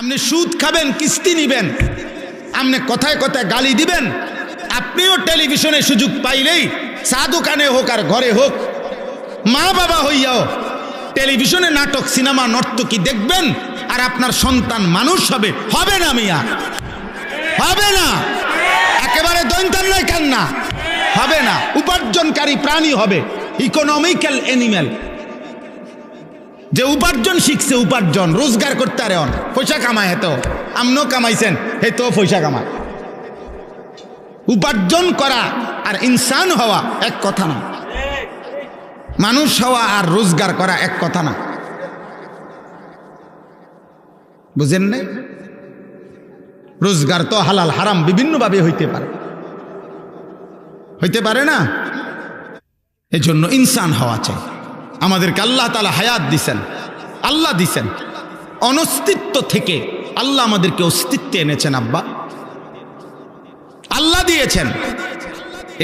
আপনি সুদ খাবেন, কিস্তি নিবেন, আপনি কথায় কথায় গালি দিবেন। আপনিও টেলিভিশনে সুযোগ পাইলেই চা দোকানে হোক আর ঘরে হোক, মা বাবা হইয়াও টেলিভিশনে নাটক সিনেমা নর্তকী দেখবেন, আর আপনার সন্তান মানুষ হবে। হবে না মিয়া, হবে না, একেবারে দৈন্তান নয় কান্না, হবে না। উপার্জনকারী প্রাণী হবে, ইকোনমিক্যাল অ্যানিম্যাল। যে উপার্জন শিখছে, উপার্জন রোজগার করতে আরে অন পয়সা কামায়, হেতো আমনও কামাইছেন, হেতো পয়সা কামায়। উপার্জন করা আর ইনসান হওয়া এক কথা না, মানুষ হওয়া আর রোজগার করা এক কথা না, বুঝেন না? রোজগার তো হালাল হারাম বিভিন্নভাবে হইতে পারে, হইতে পারে না? এজন্য ইনসান হওয়া চাই। আমাদেরকে আল্লাহ তাআলা হায়াত দিছেন, আল্লাহ দিছেন। অনস্তিত্ব থেকে আল্লাহ আমাদেরকে অস্তিত্বে এনেছেন। আব্বা আল্লাহ দিয়েছেন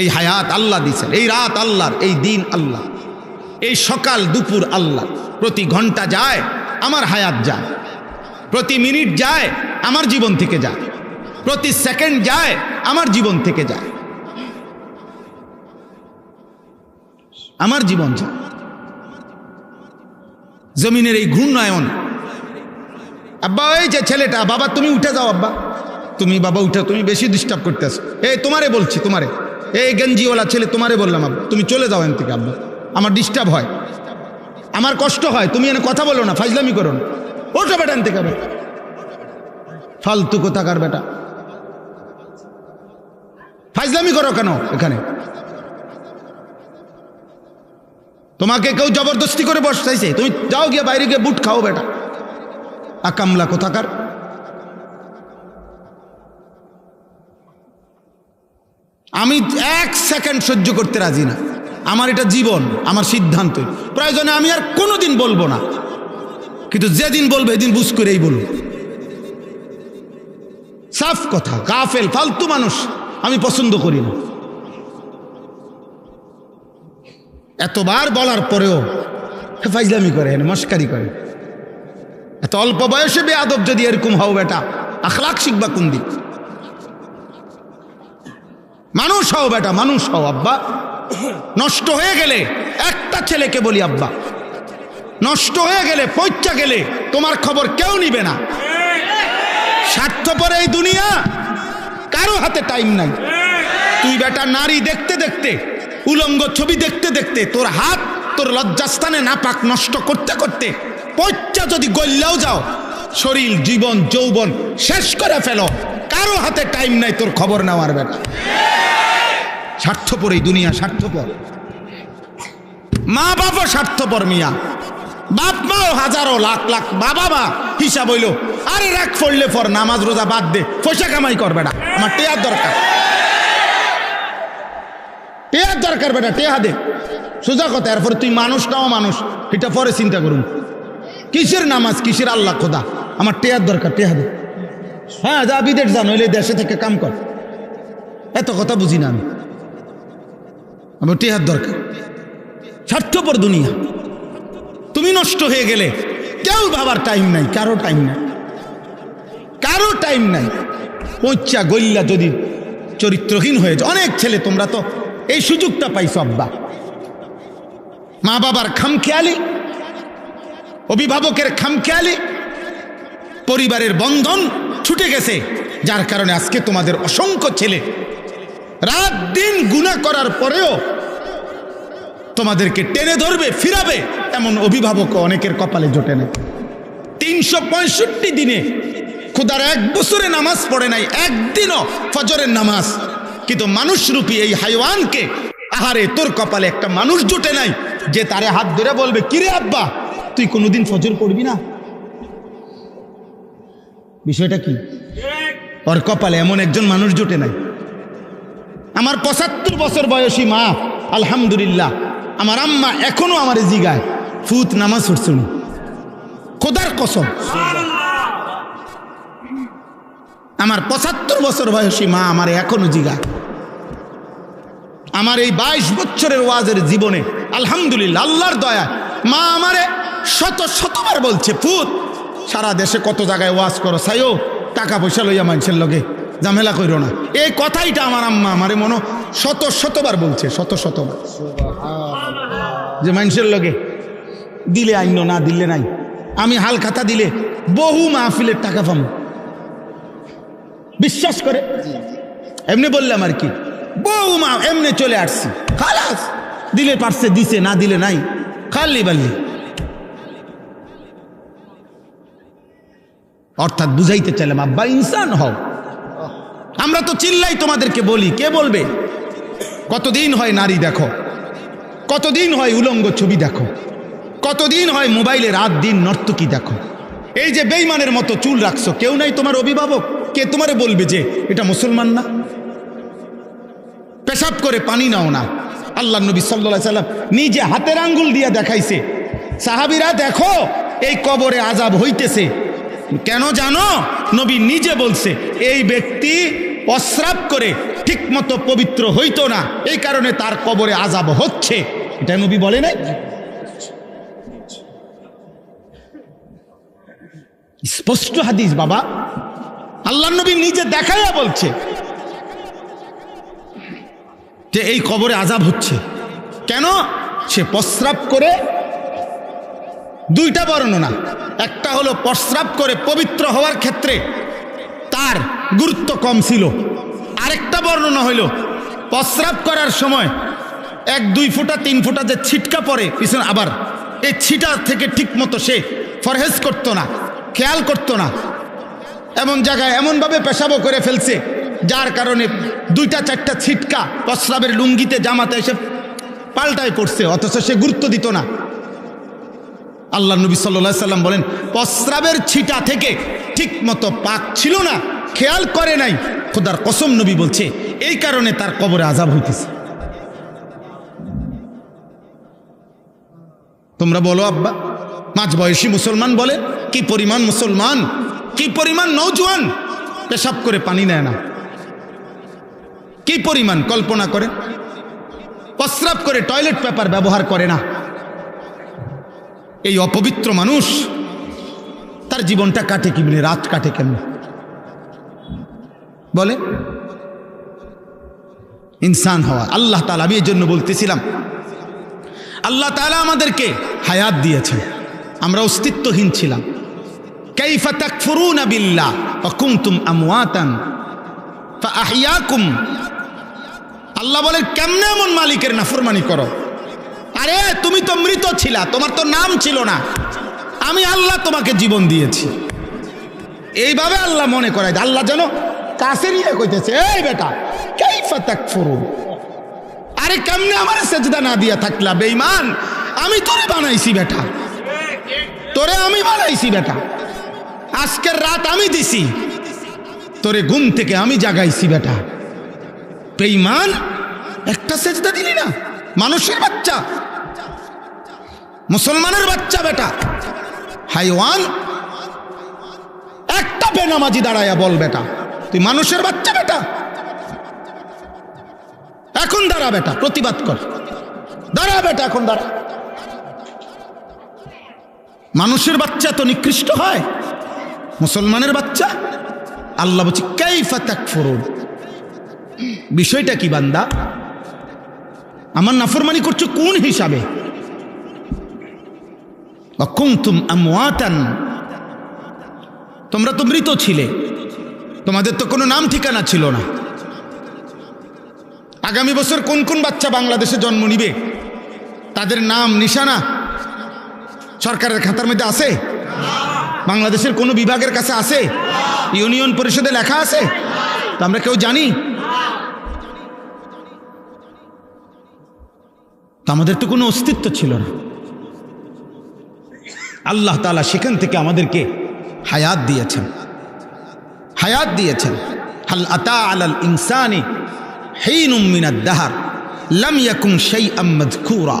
এই হায়াত, আল্লাহ দিয়েছেন এই রাত আল্লাহর, এই দিন আল্লাহ, এই সকাল দুপুর আল্লাহ। প্রতি ঘন্টা যায় আমার হায়াত যায়, প্রতি মিনিট যায় আমার জীবন থেকে যায়, প্রতি সেকেন্ড যায় আমার জীবন থেকে যায়, আমার জীবন যায়। জমিনের এই ঘূর্ণায়ন, আব্বা ওই যে ছেলেটা, বাবা তুমি উঠে যাও, আব্বা তুমি, বাবা উঠে, তুমি বেশি ডিস্টার্ব করতেছো। এই তোমারে বলছি, তোমারে, এই গেঞ্জিওয়ালা ছেলে তোমারে বললাম, আব্বা তুমি চলে যাও এখান থেকে, আব্বা আমার ডিস্টার্ব হয়, আমার কষ্ট হয়, তুমি এনে কথা বলো না, ফাজলামি করো না, ওঠো বেটা এখান থেকে, ফালতু কোথাকার বেটা, ফাজলামি করো কেন এখানে? তোমাকে কেউ জবরদস্তি করে বসাইছে, তুমি যাও গিয়ে বাইরে গিয়ে বুট খাও বেটা, আকামলা কোথাকার। আমি এক সেকেন্ড সহ্য করতে রাজি না, আমার এটা জীবন, আমার সিদ্ধান্ত, প্রয়োজনে আমি আর কোনোদিন বলবো না, কিন্তু যেদিন বলবো এদিন বুঝ করেই বলবো। সাফ কথা, গাফেল ফালতু মানুষ আমি পছন্দ করি না। এতবার বলার পরেও ফাইজলামি করে, মস্কারি করে। এত অল্প বয়সে বেয়াদব যদি এরকম হও বেটা, আখলাক শিখবা কোন দিক? মানুষ হও বেটা, মানুষ হও। আব্বা নষ্ট হয়ে গেলে, একটা ছেলেকে বলি আব্বা, নষ্ট হয়ে গেলে, পয়চা গেলে তোমার খবর কেউ নিবে না। স্বার্থপর এই দুনিয়া, কারো হাতে টাইম নাই। তুই বেটা নারী দেখতে দেখতে, উলঙ্গ ছবি দেখতে দেখতে, তোর হাত তোর লজ্জাস্থানে নাপাক নষ্ট করতে করতে পয়চা যদি গল্লাও যাও, শরীর জীবন যৌবন শেষ করে ফেলো, কারো হাতে টাইম নাই তোর খবর নেওয়ার বেটা। স্বার্থপর এই দুনিয়া, স্বার্থপর। মা বাবা স্বার্থপর মিয়া, বাপ মাও হাজারো লাখ লাখ, বাবা মা হিসাব হইল, আরে রাখ পড়লে পর, নামাজ রোজা বাদ দে, পয়সা কামাই কর বেটা, আমার টেয়ার দরকার, টেয়ার দরকার বেটা, টেয়া দে, সোজা কথা। এরপরে তুই মানুষ নাও, মানুষ এটা পরে চিন্তা করুন। কিসের নামাজ, কিসের আল্লাহ খোদা, আমার টেয়ার দরকার, টেয়া দে। হ্যাঁ যা বিদেশ যা, নইলে দেশে থেকে কাম কর, এত কথা বুঝি না আমি, আমার টেয়ার দরকার। স্বার্থপর দুনিয়া। তুমি নষ্ট হয়ে গেলে কেউ ভাবার টাইম নাই, কারো টাইম নাই, কারো টাইম নাই। পয়চা গল্লা যদি চরিত্রহীন হয়ে যায়, অনেক ছেলে, তোমরা তো এই সুযোগটা পাইছো আব্বা, মা বাবার খামখেয়ালি, অভিভাবকের খামখেয়ালি, পরিবারের বন্ধন ছুটে গেছে, যার কারণে আজকে তোমাদের অসংখ্য ছেলে রাত দিন গুনাহ করার পরেও তোমাদেরকে টেনে ধরবে, ফিরাবে, এমন অভিভাবক অনেকের কপালে জোটে না। 365 দিনে খোদার 1 বছরে নামাজ পড়ে নাই, একদিনও ফজরের নামাজ, কিন্তু মানুষরূপী এই হাইওয়ানকে, আহারে তোর কপালে একটা মানুষ জোটে নাই যে তারে হাত ধরে বলবে, কিরে আব্বা তুই কোনোদিন ফজর পড়বি না? বিষয়টা কি? ওর কপালে এমন একজন মানুষ জোটে নাই। আমার 75 বছর বয়সী মা, আলহামদুলিল্লাহ, আমার আম্মা এখনো আমার জিগায়, ফুত নামাজ পড়ছুন, খোদার কসম। আমার 75 বছর বয়সী মা আমার এখনো জিগায়। আমার এই 22 বছরের ওয়াজের জীবনে আলহামদুলিল্লাহ, আল্লাহর দয়া, মা আমারে শতবার বলছে, ফুত সারা দেশে কত জায়গায় ওয়াজ করো, সাইও টাকা পয়সা লইয়া মানুষের লগে ঝামেলা কইরো না। এই কথাইটা আমার আম্মা আমারে মনে শতবার বলছে, শতবার, যে মানুষের লগে দিলে আইন না দিলে নাই। আমি হাল খাতা দিলে বহু মাহফিলের টাকা পাবো, বিশ্বাস করে। এমনি বললাম আর কি, বহু মা এমনি চলে আসছি, খালাস দিলে পারছে দিছে, না দিলে নাই, খালি বাল্লি। অর্থাৎ বুঝাইতে চাইলাম আব্বা ইনসান হও। আমরা তো চিল্লাই তোমাদেরকে বলি, কে বলবে? কতদিন হয় নারী দেখো, কতদিন হয় উলঙ্গ ছবি দেখো, কতদিন হয় মোবাইলে রাত দিন নর্তকী দেখো। এই যে বেঈমানের মতো চুল রাখছো, কেউ নাই তোমার অভিভাবক? কে তোমারে বলবে যে এটা মুসলমান না? পেশাব করে পানি নাও না। আল্লাহ নবী সাল্লাল্লাহু আলাইহি সাল্লাম নিজে হাতের আঙ্গুল দিয়ে দেখাইছে, সাহাবীরা দেখো এই কবরে আযাব হইতেছে। কেন জানো? নবী নিজে বলছে এই ব্যক্তি প্রস্রাব করে ঠিক মতো পবিত্র হইতো না, এই কারণে তার কবরে আযাব হচ্ছে। এটা নবী বলে নাই? স্পষ্ট হাদিস বাবা, আল্লাহ নবী নিজে দেখাইয়া বলছে যে এই কবরে আযাব হচ্ছে। কেন? সে প্রস্রাব করে, দুইটা বর্ণনা, একটা হলো প্রস্রাব করে পবিত্র হওয়ার ক্ষেত্রে তার গুরুত্ব কম ছিল, আরেকটা বর্ণনা হইল প্রস্রাব করার সময় 1-2 ফোঁটা 3 ফোঁটা যে ছিটকা পড়ে পিছনে, আবার এই ছিটা থেকে ঠিক মতো সে ফরহেজ করতো না, খেয়াল করতো না, এমন জায়গায় এমনভাবে পেশাবও করে ফেলছে যার কারণে 2-4টা ছিটকা প্রস্রাবের লুঙ্গিতে জামাতে এসে পাল্টায় পড়ছে, অথচ সে গুরুত্ব দিত না। আল্লাহ নবী সাল্লাল্লাহু আলাইহি সাল্লাম বলেন প্রস্রাবের ছিটা থেকে ঠিক মতো পাক ছিল না, খেয়াল করে নাই, খোদার কসম নবী বলছে এই কারণে তার কবরে আযাব হইতেছে। তোমরা বলো আব্বা, মাঝবয়সী মুসলমান বলে কি পরিমাণ মুসলমান, কি পরিমাণ নওজোয়ান পেশাব করে পানি নেয় না, কি পরিমাণ কল্পনা করে প্রস্রাব করে টয়লেট পেপার ব্যবহার করে না। এই অপবিত্র মানুষ তার জীবনটা কাটে কি বলে, রাত কাটে কেমন বলে? ইনসান হওয়া আল্লাহ তাআলা, আমি এই জন্য বলতেছিলাম আল্লাহ তাআলা আমাদেরকে হায়াত দিয়েছেন, আমরা অস্তিত্বহীন ছিলাম। কাইফা তাকফুরুনা বিল্লাহ ওয়া কুনতুম আমওয়াতান ফাআহইয়াকুম। আল্লাহ বলে কেমনে এমন মালিকের নাফরমানি করো? আরে তুমি তো মৃত ছিলা, তোমার তো নাম ছিল না, আমি আল্লাহ তোমাকে জীবন দিয়েছি। এইভাবে আল্লাহ মনে করায়, আল্লাহ যেন কাছে নিয়ে কইতেছে, এই বেটা কাইফা তাকফুরুন, আরে কেমনে আমার সেজদা না দিয়া থাকলা বেঈমান, আমি তোরে বানাইছি বেটা, তোরে আমি বানাইছি বেটা, আজকের রাত আমি দিছি, তোরে ঘুম থেকে আমি জাগাইছি বেটা, বেঈমান একটা সেজদা দিলি না, মানুষের বাচ্চা, মুসলমানের বাচ্চা বেটা, হাইওয়ান, একটা বেনামাজি দাঁড়ায়া বল বেটা তুই মানুষের বাচ্চা বেটা, এখন দাঁড়া বেটা, প্রতিবাদ কর, দাঁড়া বেটা, এখন দাঁড়া। মানুষের বাচ্চা তো নিকৃষ্ট হয়, মুসলমানের বাচ্চা। আল্লাহ বলছে কাইফা তাকফুরুন। বিষয়টা কি বান্দা, আমার নাফরমানি করছো কোন হিসাবে? ওয়া কুনতুম আমওয়াতান, তোমরা তো মৃত ছিলে, তোমাদের তো কোনো নাম ঠিকানা ছিল না। আগামী বছর কোন কোন বাচ্চা বাংলাদেশে জন্ম নিবে তাদের নাম নিশানা সরকারের খাতার মধ্যে আছে? বাংলাদেশের কোনো বিভাগের কাছে আছে? ইউনিয়ন পরিষদে লেখা আছে? তো আমরা কেউ জানি? তো আমাদের তো কোনো অস্তিত্ব ছিল না। আল্লাহ তাআলা সেখান থেকে আমাদেরকে হায়াত দিয়েছেন, হায়াত দিয়েছেন। হাল আতা আলাল ইনসানি হিনুম মিনাদ দাহর লাম ইয়াকুন শাইআম মাযকুরা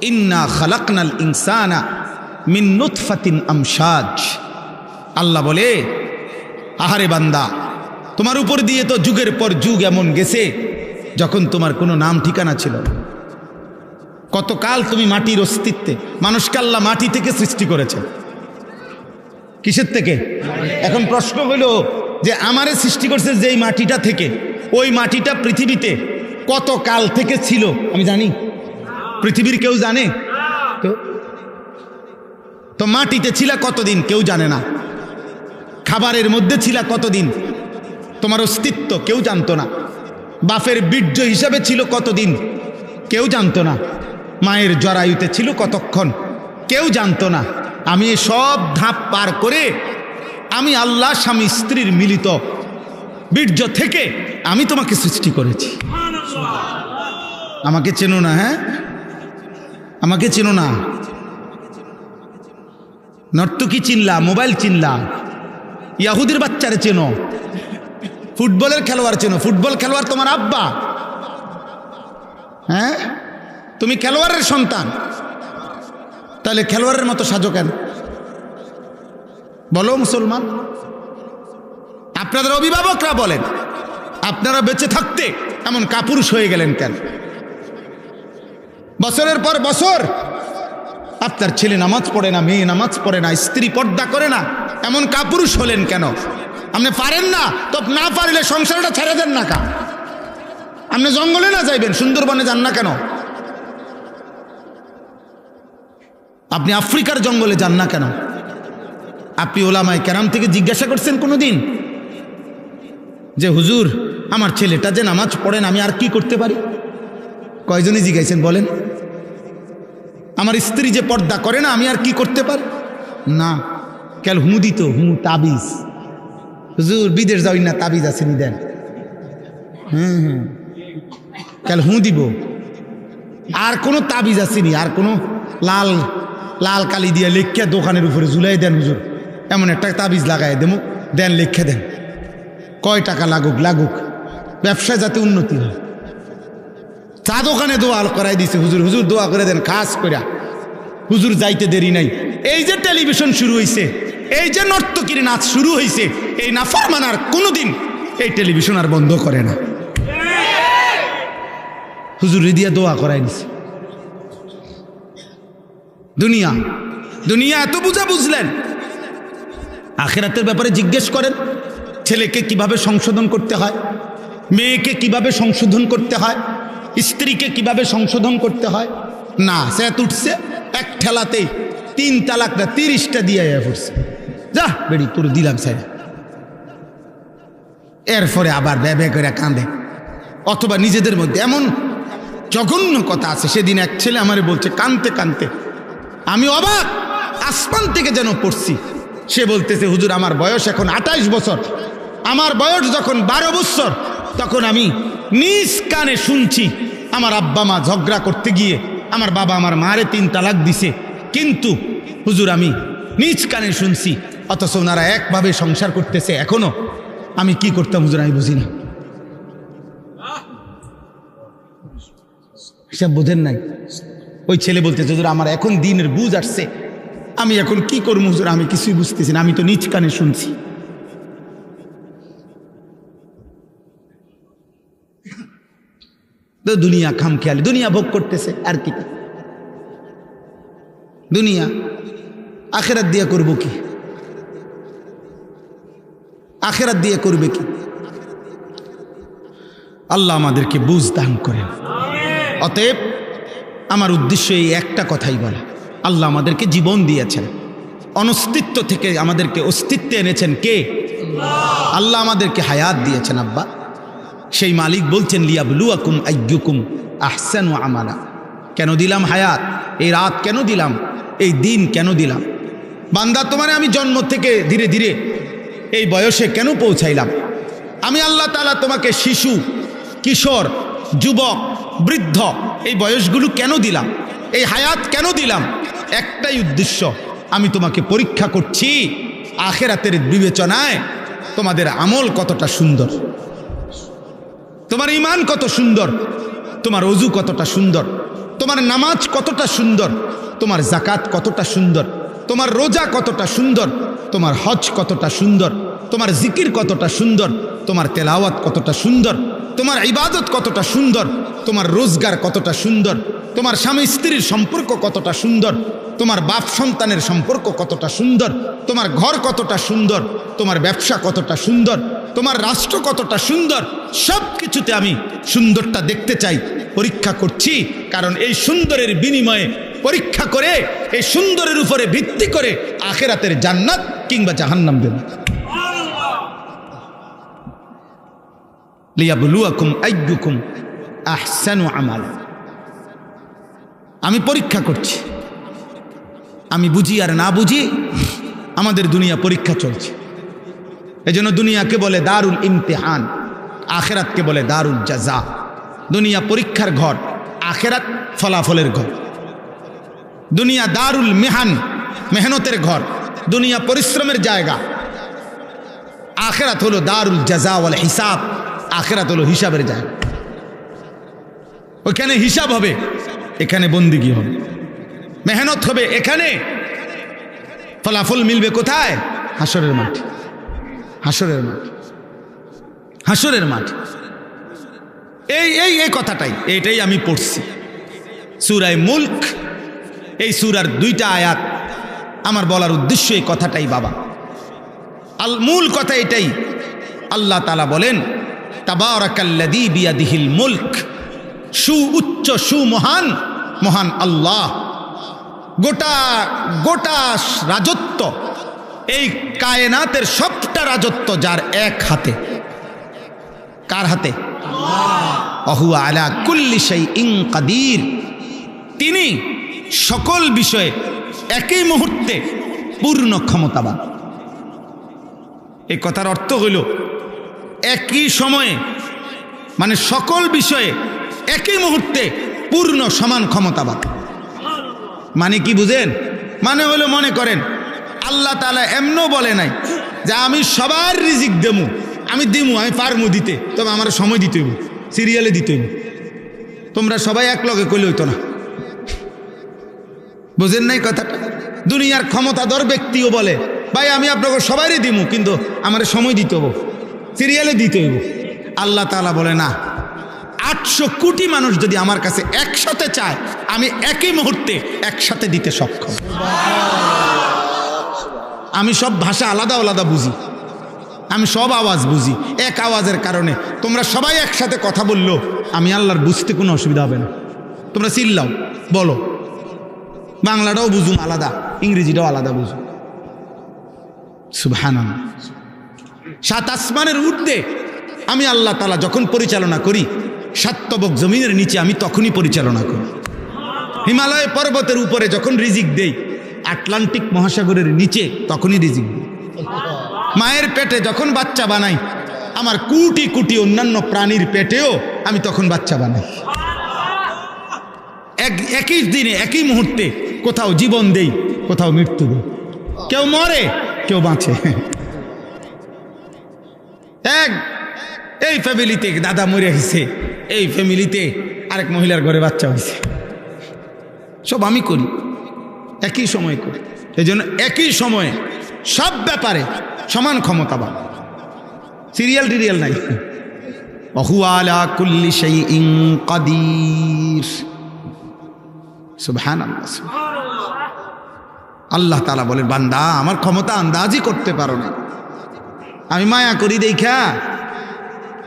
ইন্না খালাকনাল ইনসানা মিন নুতফাতিন আমশাজ। আল্লাহ বলে, আহারে বান্দা, তোমার উপর দিয়ে তো যুগের পর যুগ এমন গেছে যখন তোমার কোনো নাম ঠিকানা ছিল না। কতকাল তুমি মাটির অস্তিত্বে, মানুষকে আল্লাহ মাটি থেকে সৃষ্টি করেছে, কিসের থেকে? এখন প্রশ্ন হইল যে আমারে সৃষ্টি করছে যেই মাটিটা থেকে, ওই মাটিটা পৃথিবীতে কত কাল থেকে ছিল আমি জানি? পৃথিবীর কেউ জানে? তো মাটিতে ছিল কতদিন কেউ জানে না। খাবারের মধ্যে ছিল কতদিন, তোমার অস্তিত্ব কেউ জানতো না। বাপের বীর্য হিসাবে ছিল কতদিন কেউ জানতো না। মায়ের জরায়ুতে ছিল কতক্ষণ কেউ জানতো না। আমি সব ধাপ পার করে আমি আল্লাহ স্বামী স্ত্রীর মিলিত বীর্য থেকে আমি তোমাকে সৃষ্টি করেছি। আমাকে চেনো না? হ্যাঁ, আমাকে চেনো না? নর্তকী চিনলা, মোবাইল চিনলা, ইয়াহুদির বাচ্চারে চেনো, ফুটবলের খেলোয়াড় চেনো। ফুটবল খেলোয়াড় তোমার আব্বা। হ্যাঁ, তুমি খেলোয়াড়ের সন্তান, তাহলে খেলোয়াড়ের মতো সাজো কেন বলো মুসলমান? আপনাদের অভিভাবকরা বলেন আপনারা বেঁচে থাকতে এমন কাপুরুষ হয়ে গেলেন কেন? বছরের পর বছর আপনার ছেলে নামাজ পড়ে না, মেয়ে নামাজ পড়ে না, স্ত্রী পর্দা করে না, এমন কাপুরুষ হলেন কেন? আপনি পারেন না তো না পারলে সংসারটা ছেড়ে দেন না কা? আপনি জঙ্গলে না যাইবেন, সুন্দরবনে যান না কেন? আপনি আফ্রিকার জঙ্গলে যান না কেন? আপনি ওলামায়ে কেরাম থেকে জিজ্ঞাসা করছেন কোনোদিন যে হুজুর আমার ছেলেটা যে নামাজ পড়েন আমি আর কি করতে পারি? কয়জনই জিজ্ঞাসেন বলেন? আমার স্ত্রী যে পর্দা করে না আমি আর কি করতে পারি? না, কেন হু দিত, হু তাবিজ। হুজুর বিদেশ যাই না, তাবিজ আছে নি দেন। কেন হু দিব? আর কোনো তাবিজ আসেনি? আর কোনো লাল লাল কালি দিয়ে লেখা দোকানের উপরে ঝুলাই দেন হুজুর, এমন একটা তাবিজ লাগাই দেবো, দেন লেখা দেন, কয় টাকা লাগুক লাগুক, ব্যবসায় যাতে উন্নতি হয়। চা দোকানে দোয়া করাই দিছে হুজুর, হুজুর দোয়া করে দেন খাস করে। হুজুর যাইতে দেরি নাই। এই যে টেলিভিশন শুরু হয়েছে, এই যে নর্তকীর নাচ শুরু হয়েছে, এই নাফরমান আর কোনোদিন এই টেলিভিশন আর বন্ধ করে না। হুজুর দিয়া দোয়া করাই দিছে। দুনিয়া দুনিয়া এত বুঝা বুঝলেন, আখিরাতের ব্যাপারে জিজ্ঞেস করেন ছেলেকে কিভাবে সংশোধন করতে হয়, মেয়েকে কিভাবে সংশোধন করতে হয়, স্ত্রীকে কিভাবে সংশোধন করতে হয়। না, সে উঠছে এক ঠেলাতেই 3 তালাক না 30টা দিয়ে পড়ছে। যা বেড়ি তোর দিলাম সাইড। এরপরে আবার ব্যবে করে কাঁদে, অথবা নিজেদের মধ্যে এমন জঘন্য কথা আছে। সেদিন এক ছেলে আমারে বলছে কাঁদতে কাঁদতে, আমি অবাক, আসমান থেকে যেন পড়ছি। সে বলতেছে হুজুর আমার বয়স এখন 28 বছর, আমার বয়স যখন 12 বছর তখন আমি নিজ কানে শুনছি আমার আব্বা মা ঝগড়া করতে গিয়ে আমার বাবা আমার মারে 3 তালাক দিছে, কিন্তু হুজুর আমি নিজ কানে শুনছি, অথচ ওনারা একভাবে সংসার করতেছে এখনো। আমি কি করতাম হুজুর আমি বুঝি না। হিসাব বোঝেন নাই? ওই ছেলে বলতেছে হুজুর আমার এখন দিনের বুঝ আসছে, আমি এখন কি করবো হুজুর আমি কিছুই বুঝতেছি না, আমি তো নিজ কানে শুনছি। তো দুনিয়া খামখেয়ালি, দুনিয়া ভোগ করতেছে আর কি। দুনিয়া আখেরাত দিয়া করবো কি? আখেরাত দিয়ে করবে কি? আল্লাহ আমাদেরকে বুঝ দান করেন। অতএব আমার উদ্দেশ্য এই একটা কথাই বলা, আল্লাহ আমাদেরকে জীবন দিয়েছেন, অনস্তিত্ব থেকে আমাদেরকে অস্তিত্বে এনেছেন কে? আল্লাহ আমাদেরকে হায়াত দিয়েছেন আব্বা। সেই মালিক বলছেন লিয়াবলুয়াকুম আইয়ুকুম আহসানু আমালা। কেন দিলাম হায়াত? এই রাত কেন দিলাম? এই দিন কেন দিলাম? বান্দা তোমারে আমি জন্ম থেকে ধীরে ধীরে এই বয়সে কেন পৌঁছাইলাম? আমি আল্লাহ তাআলা তোমাকে শিশু, কিশোর, যুবক, বৃদ্ধ এই বয়সগুলো কেন দিলাম? এই হায়াত কেন দিলাম? একটাই উদ্দেশ্য, আমি তোমাকে পরীক্ষা করছি আখিরাতের বিবেচনায় তোমাদের আমল কতটা সুন্দর, তোমার ঈমান কত সুন্দর, তোমার ওযু কতটা সুন্দর, তোমার নামাজ কতটা সুন্দর, তোমার যাকাত কতটা সুন্দর, তোমার রোজা কতটা সুন্দর, তোমার হজ কতটা সুন্দর, তোমার জিকির কতটা সুন্দর, তোমার তেলাওয়াত কতটা সুন্দর, তোমার ইবাদত কতটা সুন্দর, তোমার রোজগার কতটা সুন্দর, তোমার স্বামী স্ত্রীর সম্পর্ক কতটা সুন্দর, তোমার বাপ সন্তানের সম্পর্ক কতটা সুন্দর, তোমার ঘর কতটা সুন্দর, তোমার ব্যবসা কতটা সুন্দর, তোমার রাষ্ট্র কতটা সুন্দর, সব কিছুতে আমি সুন্দরটা দেখতে চাই। পরীক্ষা করছি কারণ এই সুন্দরের বিনিময়ে পরীক্ষা করে এই সুন্দরের উপরে ভিত্তি করে আখিরাতের জান্নাত কিংবা জাহান্নাম দেব। লিয়াবলুয়াকুম আইয়ুকুম আহসানু আমালা। আমি পরীক্ষা করছি, আমি বুঝি আর না বুঝি আমাদের দুনিয়া পরীক্ষা চলছে। এজন্য দুনিয়াকে বলে দারুল ইমতিহান, আখিরাতকে বলে দারুল জাযা। দুনিয়া পরীক্ষার ঘর, আখিরাত ফলাফলের ঘর। দুনিয়া দারুল মেহান, মেহনতের ঘর, দুনিয়া পরিশ্রমের জায়গা। আখিরাত হলো দারুল জাযা ওয়াল হিসাব, আখিরাত হলো হিসাবের জায়গা। ওইখানে হিসাব হবে, এখানে বন্দিগি হবে, মেহনত হবে, এখানে ফলাফল মিলবে কোথায়? হাসরের মাঠ, হাসরের মাঠ, হাসরের মাঠ। এই কথাটাই, এইটাই আমি পড়ছি সূরা মুলক। এই সূরার 2টা আয়াত আমার বলার উদ্দেশ্য এই কথাটাই বাবা। মূল কথা এটাই। আল্লাহ তাআলা বলেন তাবারাকাল্লাযী বিয়াদিহিল মুলক, সুউচ্চ সুমহান মহান আল্লাহ। গোটা গোটা রাজত্ব, এই কায়নাতের সবটা রাজত্ব যার এক হাতে। কার হাতে? আল্লাহ। ওয়া আলা কুল্লি শাইইন কাদির, তিনি সকল বিষয়ে একই মুহূর্তে পূর্ণ ক্ষমতাবান। এই কথার অর্থ হইল একই সময়ে, মানে সকল বিষয়ে একই মুহূর্তে পূর্ণ সমান ক্ষমতাবান। মানে কি বুঝেন? মানে হলো, মনে করেন আল্লাহ তাআলা এমনও বলে নাই যে আমি সবার রিজিক দেবো, আমি দিমু, আমি পারমু দিতে, তবে আমার সময় দিতে হইব, সিরিয়ালে দিতে হইব। তোমরা সবাই এক লগে কইলে হইতো না। বুঝেন নাই কথাটা? দুনিয়ার ক্ষমতাধর ব্যক্তিও বলে ভাই আমি আপনাকে সবারই দিমু, কিন্তু আমার সময় দিতে হইব, সিরিয়ালে দিতে হইব। আল্লাহ তাআলা বলে না, 800 কোটি মানুষ যদি আমার কাছে একসাথে চায়, আমি একই মুহূর্তে একসাথে দিতে সক্ষম। আমি সব ভাষা আলাদা আলাদা বুঝি, আমি সব আওয়াজ বুঝি। এক আওয়াজের কারণে তোমরা সবাই একসাথে কথা বললো, আমি আল্লাহর বুঝতে কোনো অসুবিধা হবে না। তোমরা চিল্লাও, বলো, বাংলাটাও বুঝুম আলাদা, ইংরেজিটাও আলাদা বুঝুম। সুবহানাল্লাহ। 7 আসমানের ঊর্ধ্বে আমি আল্লাহ তাআলা যখন পরিচালনা করি, 7 তবক জমিনের নিচে আমি তখনই পরিচালনা করি। হিমালয় পর্বতের উপরে যখন রিজিক দেই, আটলান্টিক মহাসাগরের নিচে তখনই রিজিক দিই। মায়ের পেটে যখন বাচ্চা বানাই, আমার কোটি কোটি অন্যান্য প্রাণীর পেটেও আমি তখন বাচ্চা বানাই। একই দিনে একই মুহূর্তে কোথাও জীবন দেই, কোথাও মৃত্যু দেই। কেউ মরে, কেউ বাঁচে। এই ফ্যামিলিতে দাদা মরে গেছে, এই ফ্যামিলিতে আরেক মহিলার ঘরে বাচ্চা হয়েছে। সব আমি করি, একই সময় করি। এই জন্য একই সময়ে সব ব্যাপারে সমান ক্ষমতাবান, সিরিয়াল টিরিয়াল নাই। ওয়া আলা কুল্লি শাইইন কাদির। সুবহানাল্লাহ। আল্লাহ তাআলা বলেন, বান্দা আমার ক্ষমতা আন্দাজই করতে পারো না। আমি মায়া করি দেখা,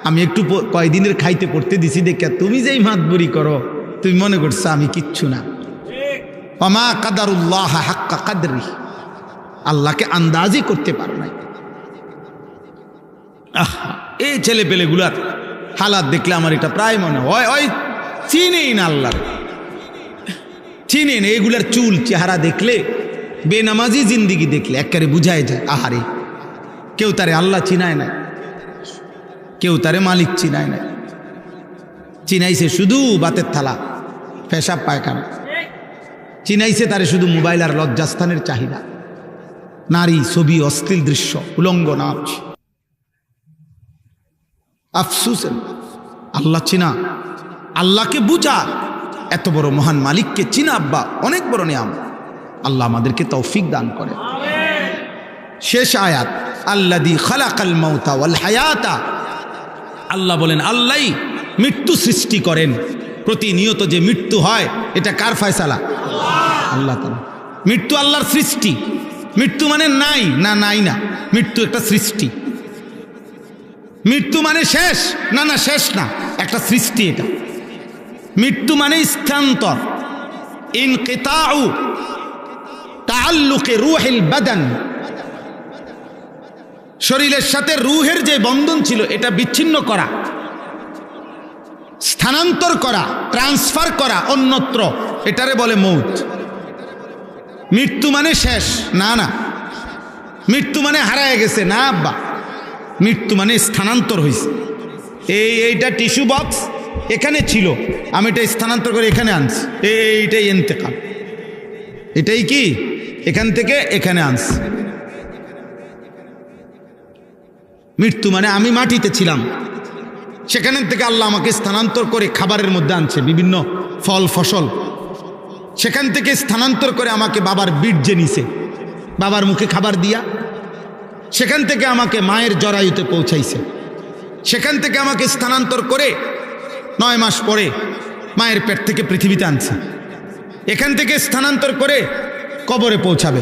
আমি একটু কয়দিনের খাইতে পড়তে দিছি দেখা, তুমি যেই মাতবুরি করো, তুমি মনে করছো আমি কিচ্ছু না। ওমা কাদারুল্লাহ হাক্কা কাদরি, আল্লাহকে আন্দাজই করতে পারো নাই। এই ছেলে পেলেগুলার হালাত দেখলে আমার এটা প্রায় মনে হয় ওই চিনেই না আল্লাহ, চিনে না। এগুলার চুল চেহারা দেখলে, বেনামাজি জিন্দিগি দেখলে একেবারে বুঝায় যায়, আহারে কেউ তারে আল্লাহ চিনায় না, কেউ তারে মালিক চিনায় না। চিনাইছে শুধু বাতের থালা, পেশাব পায়খানা। চিনাইছে তারে শুধু মোবাইল আর লজ্জাস্থানের চাহিদা, নারী, ছবি, অশ্লীল দৃশ্য, উলঙ্গ নাচ। আফসুস, আল্লাহ চিনা, আল্লাহকে বুঝা, এত বড় মহান মালিককে চিনা আব্বা অনেক বড় নিয়াম। আল্লাহ আমাদেরকে তৌফিক দান করে। শেষ আয়াত, আল্লাযী খালাকাল মাউতা ওয়াল হায়াতা। আল্লাহ বলেন আল্লাহই মৃত্যু সৃষ্টি করেন প্রতিনিয়ত যে মৃত্যু হয় এটা কার ফয়সালা? আল্লাহ তাআলা। মৃত্যু আল্লাহর সৃষ্টি। মৃত্যু মানে নাই না, নাই না, মৃত্যু একটা সৃষ্টি। মৃত্যু মানে শেষ না, না শেষ না, একটা সৃষ্টি এটা। মৃত্যু মানে স্থানান্তর, ইনকিতাউ তাআল্লুকে রূহিল বাদান, শরীরের সাথে রূহের যে বন্ধন ছিল এটা বিচ্ছিন্ন করা, স্থানান্তর করা, ট্রান্সফার করা অন্যত্র, এটারে বলে মৌত। মৃত্যু মানে শেষ না, না, মৃত্যু মানে হারায় গেছে না আব্বা, মৃত্যু মানে স্থানান্তর হয়েছে। এইটা টিস্যু বক্স এখানে ছিল, আমি এটা স্থানান্তর করে এখানে আনছি, এইটাই ইন্তেকাল। এটাই কি এখান থেকে এখানে আনছি। মৃত্যু মানে আমি মাটিতে ছিলাম, সেখান থেকে আল্লাহ আমাকে স্থানান্তর করে খাবারের মধ্যে আনছে, বিভিন্ন ফল ফসল, সেখান থেকে স্থানান্তর করে আমাকে বাবার বীর্যে নিছে, বাবার মুখে খাবার দিয়া, সেখান থেকে আমাকে মায়ের জরায়ুতে পৌঁছাইছে, সেখান থেকে আমাকে স্থানান্তর করে 9 মাস পরে মায়ের পেট থেকে পৃথিবীতে আনছে, এখান থেকে স্থানান্তর করে কবরে পৌঁছাবে,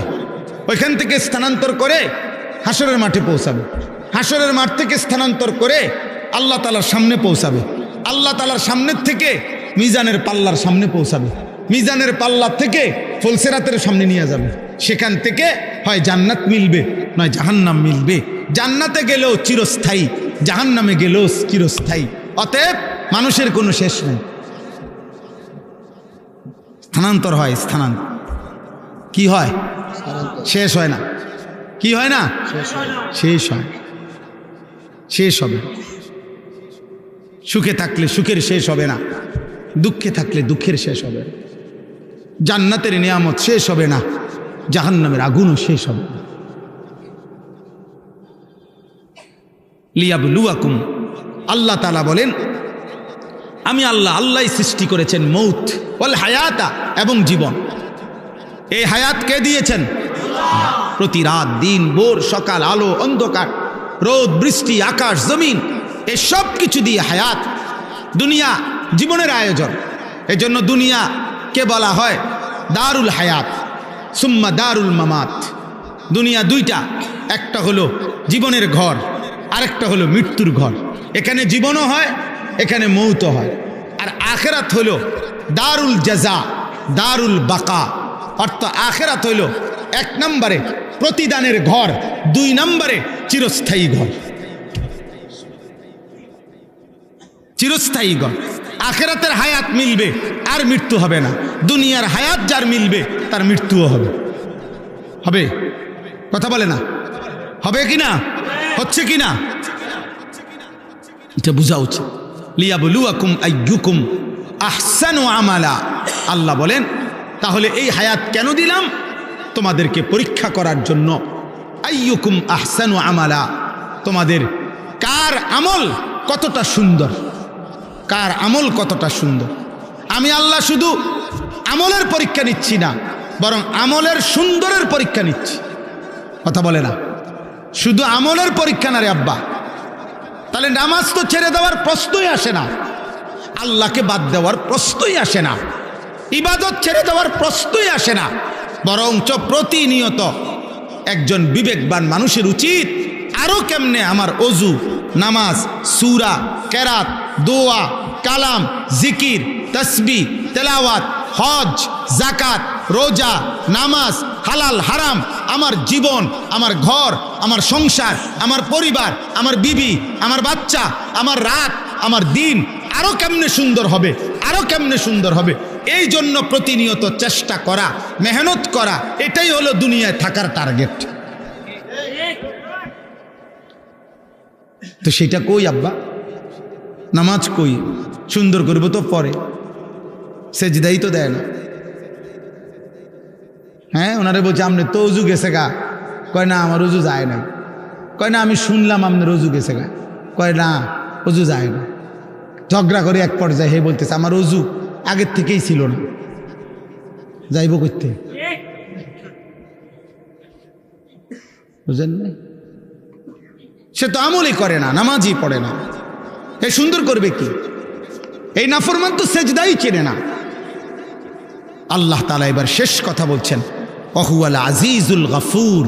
ওইখান থেকে স্থানান্তর করে হাসরের মাঠে পৌঁছাবে, হাসরের মাঠ থেকে স্থানান্তর করে আল্লাহ তাআলার সামনে পৌঁছাবে, আল্লাহ তাআলার সামনের থেকে মিজানের পাল্লার সামনে পৌঁছাবে, মিজানের পাল্লা থেকে ফুলসিরাতের সামনে নিয়ে যাবে, সেখান থেকে হয় জান্নাত মিলবে নয় জাহান্নাম মিলবে। জান্নাতে গেলেও চিরস্থায়ী, জাহান্নামে গেলেও চিরস্থায়ী। অতএব মানুষের কোনো শেষ নেই, স্থানান্তর হয়, স্থানান্তর। কি হয়? শেষ হয় না। কি হয় না? শেষ হয়, শেষ হবে। সুখে থাকলে সুখের শেষ হবে না, দুঃখে থাকলে দুঃখের শেষ হবে না, জান্নাতের নিয়ামত শেষ হবে না, জাহান্নামের আগুনও শেষ হবে না। লিয়াবলুয়াকুম, আল্লাহ তাআলা বলেন আমি আল্লাহ, আল্লাহই সৃষ্টি করেছেন মৌত ওয়াল হায়াতা, এবং জীবন। এই হায়াত কে দিয়েছেন? প্রতি রাত দিন ভোর সকাল, আলো অন্ধকার, রোদ বৃষ্টি, আকাশ জমিন, এই সব কিছু দিয়ে হায়াত। দুনিয়া জীবনের আয়োজন, এজন্য দুনিয়া কে বলা হয় দারুল হায়াত সুম্মা দারুল মামাত। দুনিয়া দুইটা, একটা হলো জীবনের ঘর, আরেকটা হলো মৃত্যুর ঘর। এখানে জীবনও হয়, এখানে মৌত হয়। আর আখেরাত হলো দারুল জাজা, দারুল বাকা। অর্থ আখেরাত হইল 1 নম্বরে প্রতিদানের ঘর, 2 নম্বরে চিরস্থায়ী ঘর, চিরস্থায়ী ঘর। আখেরাতের হায়াত মিলবে আর মৃত্যু হবে না, দুনিয়ার হায়াত যার মিলবে তার মৃত্যুও হবে। হবে? কথা বলে না? হবে কি না? হচ্ছে কি না? এটা বোঝা উচিত। লিয়াবলুয়াকুম আইয়ুকুম আহসানু আমালা। আল্লাহ বলেন তাহলে এই হায়াত কেন দিলাম? তোমাদেরকে পরীক্ষা করার জন্য। আইয়ুকুম আহসানু আমালা, তোমাদের কার আমল কতটা সুন্দর, কার আমল কতটা সুন্দর। আমি আল্লাহ শুধু আমলের পরীক্ষা নিচ্ছি না, বরং আমলের সুন্দরের পরীক্ষা নিচ্ছি। কথা বলে না? শুধু আমলের পরীক্ষা না রে আব্বা। তাহলে নামাজ তো ছেড়ে দেওয়ার প্রশ্নই আসে না, আল্লাহকে বাদ দেওয়ার প্রশ্নই আসে না, ইবাদত ছেড়ে দেওয়ার প্রশ্নই আসে না। বরঞ্চ প্রতিনিয়ত একজন বিবেকবান মানুষের উচিত আরো কেমনে আমার অজু, নামাজ, সূরা, কেরাত, দোয়া, কালাম, জিকির, তাসবিহ, তেলাওয়াত, হজ, যাকাত, রোজা, নামাজ, হালাল হারাম, আমার জীবন, আমার ঘর, আমার সংসার, আমার পরিবার, আমার বিবি, আমার বাচ্চা, আমার রাত, আমার দিন আরো কেমনে সুন্দর হবে, আরো কেমনে সুন্দর হবে। এই জন্য প্রতিনিয়ত চেষ্টা করা, মেহনত করা, এটাই হলো দুনিয়ায় থাকার টার্গেট। তো সেটা কই আব্বা? নামাজ কই? সুন্দর করবো তো পরে, সেজদাই তো দেয় না। হ্যাঁ, ওনারে বলছে আপনি তো উজু গেছে গা। কয় না আমার উজু যায় না। কয় না আমি শুনলাম আপনার উজু গেছে গা। কয় না উজু যায় না। ঝগড়া করে এক পর্যায়ে হে বলতেছে আমার উজু আগের থেকেই ছিল না, যাইব করতে। বুঝলেন না? সে তো আমলই করে না, নামাজই পড়ে না, এ সুন্দর করবে কি? এই নাফরমান তো সেজদাই চেনে না। আল্লাহ তাআলা এবার শেষ কথা বলছেন, ওহুয়াল আজিজুল গফুর।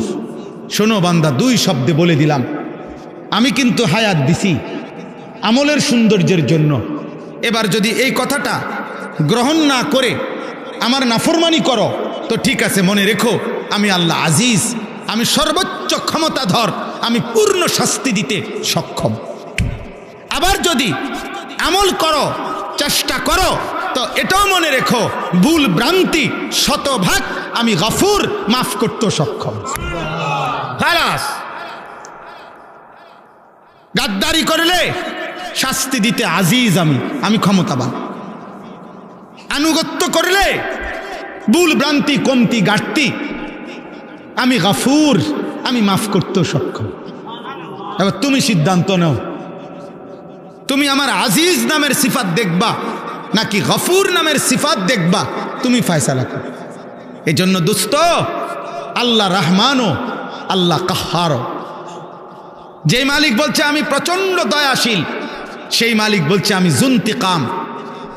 শোনো বান্দা, দুই শব্দে বলে দিলাম, আমি কিন্তু হায়াত দিছি আমলের সৌন্দর্যের জন্য। এবার যদি এই কথাটা গ্রহণ না করে আমার নাফরমানি করো তো ঠিক আছে, মনে রেখো আমি আল্লাহ আজিজ, আমি সর্বোচ্চ ক্ষমতাধর, আমি পূর্ণ শাস্তি দিতে সক্ষম। আবার যদি আমল করো, চেষ্টা করো, তো এটাও মনে রেখো ভুল ভ্রান্তি শতভাগ আমি গফুর, মাফ করতে সক্ষম। খালাস। গাদ্দারি করলে শাস্তি দিতে আজিজ, আমি ক্ষমতাবান। আনুগত্য করলে ভুল ভ্রান্তি কমতি ঘাটতি আমি গফুর, আমি মাফ করতে সক্ষম। এবার তুমি সিদ্ধান্ত নাও, তুমি আমার আজিজ নামের সিফাত দেখবা নাকি গফুর নামের সিফাত দেখবা, তুমি ফয়সালা করো। এই জন্য দোস্ত, আল্লাহ রহমানও আল্লাহ কাহারও। যে মালিক বলছে আমি প্রচন্ড দয়াশীল, সেই মালিক বলছে আমি জুন্তিকাম,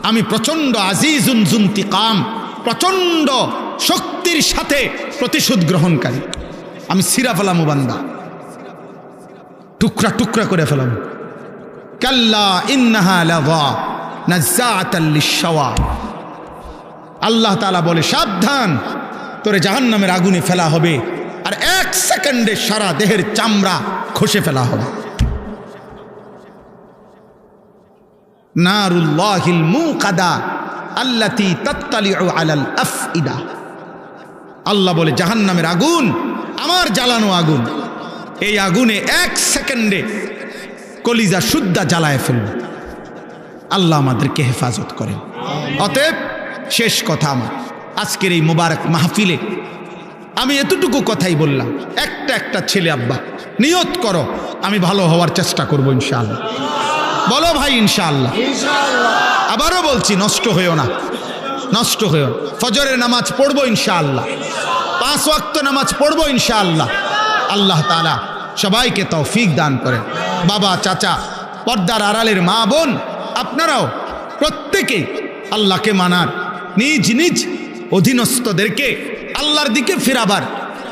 আমি প্রচন্ড আজিজুন জুন্তিকাম, প্রচন্ড শক্তির সাথে প্রতিশোধ গ্রহণকারী। আমি সিরা ফেলামু বান্দা, টুকরা টুকরা করে ফেলামু। কাল্লা ইন্নাহা লাযা নাযাআতাল লিশ-শাওয়া। আল্লাহ তাআলা বলে সাবধান, তোরে জাহান্নামের আগুনে ফেলা হবে, আর 1 সেকেন্ডে সারা দেহের চামড়া খসে ফেলা হবে। নারুল্লাহিল মুকাদা আল্লাতী তাত্তালিউ আলাল আফইদা। আল্লাহ বলে জাহান্নামের আগুন আমার জ্বালানো আগুন, এই আগুনে 1 সেকেন্ডে কলিজা শুদ্ধা জ্বালায় ফেলবে। আল্লাহ আমাদেরকে হেফাজত করেন। অতএব শেষ কথা আমার আজকের এই মোবারক মাহফিলে আমি এতটুকু কথাই বললাম। একটা ছেলে আব্বা নিয়ত করো, আমি ভালো হওয়ার চেষ্টা করব ইনশাআল্লাহ। বলো ভাই ইনশাআল্লাহ। আবারও বলছি, নষ্ট হইও না, নষ্ট হইও না। ফজরের নামাজ পড়বো ইনশাআল্লাহ, 5 ওয়াক্ত নামাজ পড়বো ইনশাআল্লাহ। আল্লাহ তাআলা সবাইকে তৌফিক দান করেন। বাবা, চাচা, পর্দার আড়ালের মা বোন, আপনারাও প্রত্যেকেই আল্লাহকে মানার, নিজ নিজ অধীনস্থদেরকে আল্লাহর দিকে ফেরাবার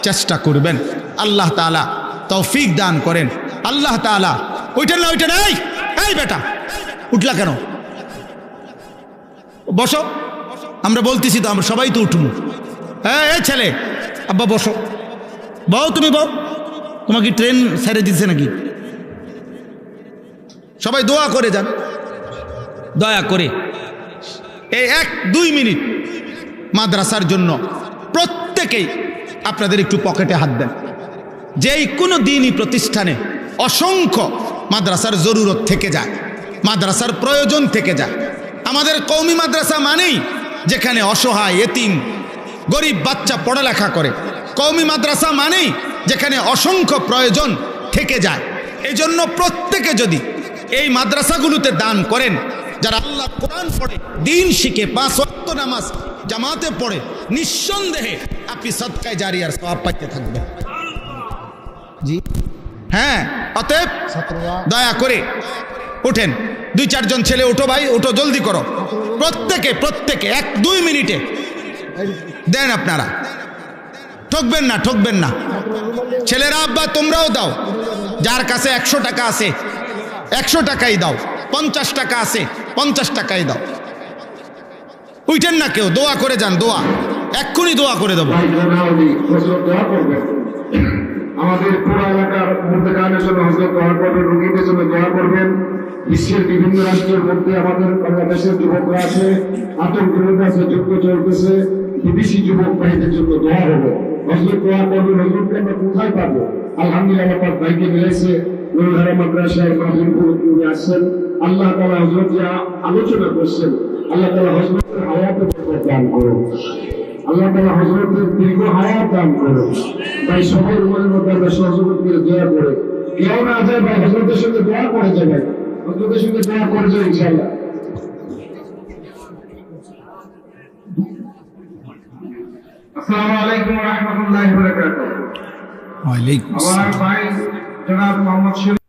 চেষ্টা করবেন। আল্লাহ তাআলা তৌফিক দান করেন। আল্লাহ তাআলা ওইটা নাই, এই বেটা উঠলা কেন? বসো, আমরা বলতেছি তো, আমরা সবাই তো উঠবো। এই ছেলে, আব্বা বসো, বউ তুমি বউ, তোমাকে ট্রেন ছেড়ে দিচ্ছে নাকি? সবাই দোয়া করে যান, দয়া করে এই 1-2 মিনিট মাদ্রাসার জন্য প্রত্যেকেই আপনাদের একটু পকেটে হাত দেন। যেই কোনো দিনই প্রতিষ্ঠানে অসংখ্য মাদ্রাসার জরুরত থেকে যায়, মাদ্রাসার প্রয়োজন থেকে যায়। আমাদের কওমি মাদ্রাসা মানেই যেখানে অসহায় এতিম গরিব বাচ্চা পড়ালেখা করে। কওমি মাদ্রাসা মানেই যেখানে অসংখ্য প্রয়োজন থেকে যায়। এই জন্য প্রত্যেকে যদি এই মাদ্রাসাগুলোতে দান করেন, যারা আল্লাহ কোরআন পড়ে, দিন শিখে, 5 ওয়াক্ত নামাজ জামাতে পড়ে, নিঃসন্দেহে আপনি সদকায়ে জারিয়ার সওয়াব পাইতে থাকবেন। জি হ্যাঁ, অতএব দয়া করে ওঠেন। 2-4 জন ছেলে ওঠো ভাই, ওঠো, জলদি করো। প্রত্যেকে 1-2 মিনিটে দেন। আপনারা ঠকবেন না। ছেলেরা আব্বা তোমরাও দাও, যার কাছে 100 টাকা আছে 100 টাকাই দাও, 50 টাকা আছে 50 টাকাই দাও। উঠেন না কেউ, দোয়া করে যান, দোয়া এক্ষুনি দোয়া করে দেবো। আমাদের পুরো এলাকার মুর্দেগানের জন্য হযরত দোয়া করবেন, রোগীদের জন্য দোয়া করবেন। বিশ্বের বিভিন্ন রাষ্ট্রের মধ্যে আমাদের বাংলাদেশের যুবকরা আছে, আতঙ্কের কাছে যুদ্ধ চলতেছে, বিদেশি যুবক ভাইদের জন্য দোয়া হবে। হযরত দোয়া করবেন, হযরতকে আমরা কোথায় পাবো? আলহামদুলিল্লাহ আল্লাহ পাক ভাইকে মিলাইছে, নুরহারা মাদ্রাসার মাহফিলপুর তিনি আসছেন। আল্লাহ তাআলা হযরত যা আলোচনা করছেন, আল্লাহ তাআলা হযরতের হায়াতে বরকত দান করুন। আল্লাহ তাআলা হযরতের দীর্ঘ হায়াত দান করুন। ভাই সবাই মনের মধ্যে আমরা সহযোগিতা করে দোয়া করে, কেউ না যায় ভাই হযরতের সঙ্গে দোয়া করে যাবেন, হযরতের সঙ্গে দোয়া করে যাবেন ইনশাআল্লাহ। আসসালামু আলাইকুম ওয়া রাহমাতুল্লাহি ওয়া বারাকাতুহু। ওয়ালাইকুম আসসালাম। আমার ভাই জনাব মোহাম্মদ শরীফ,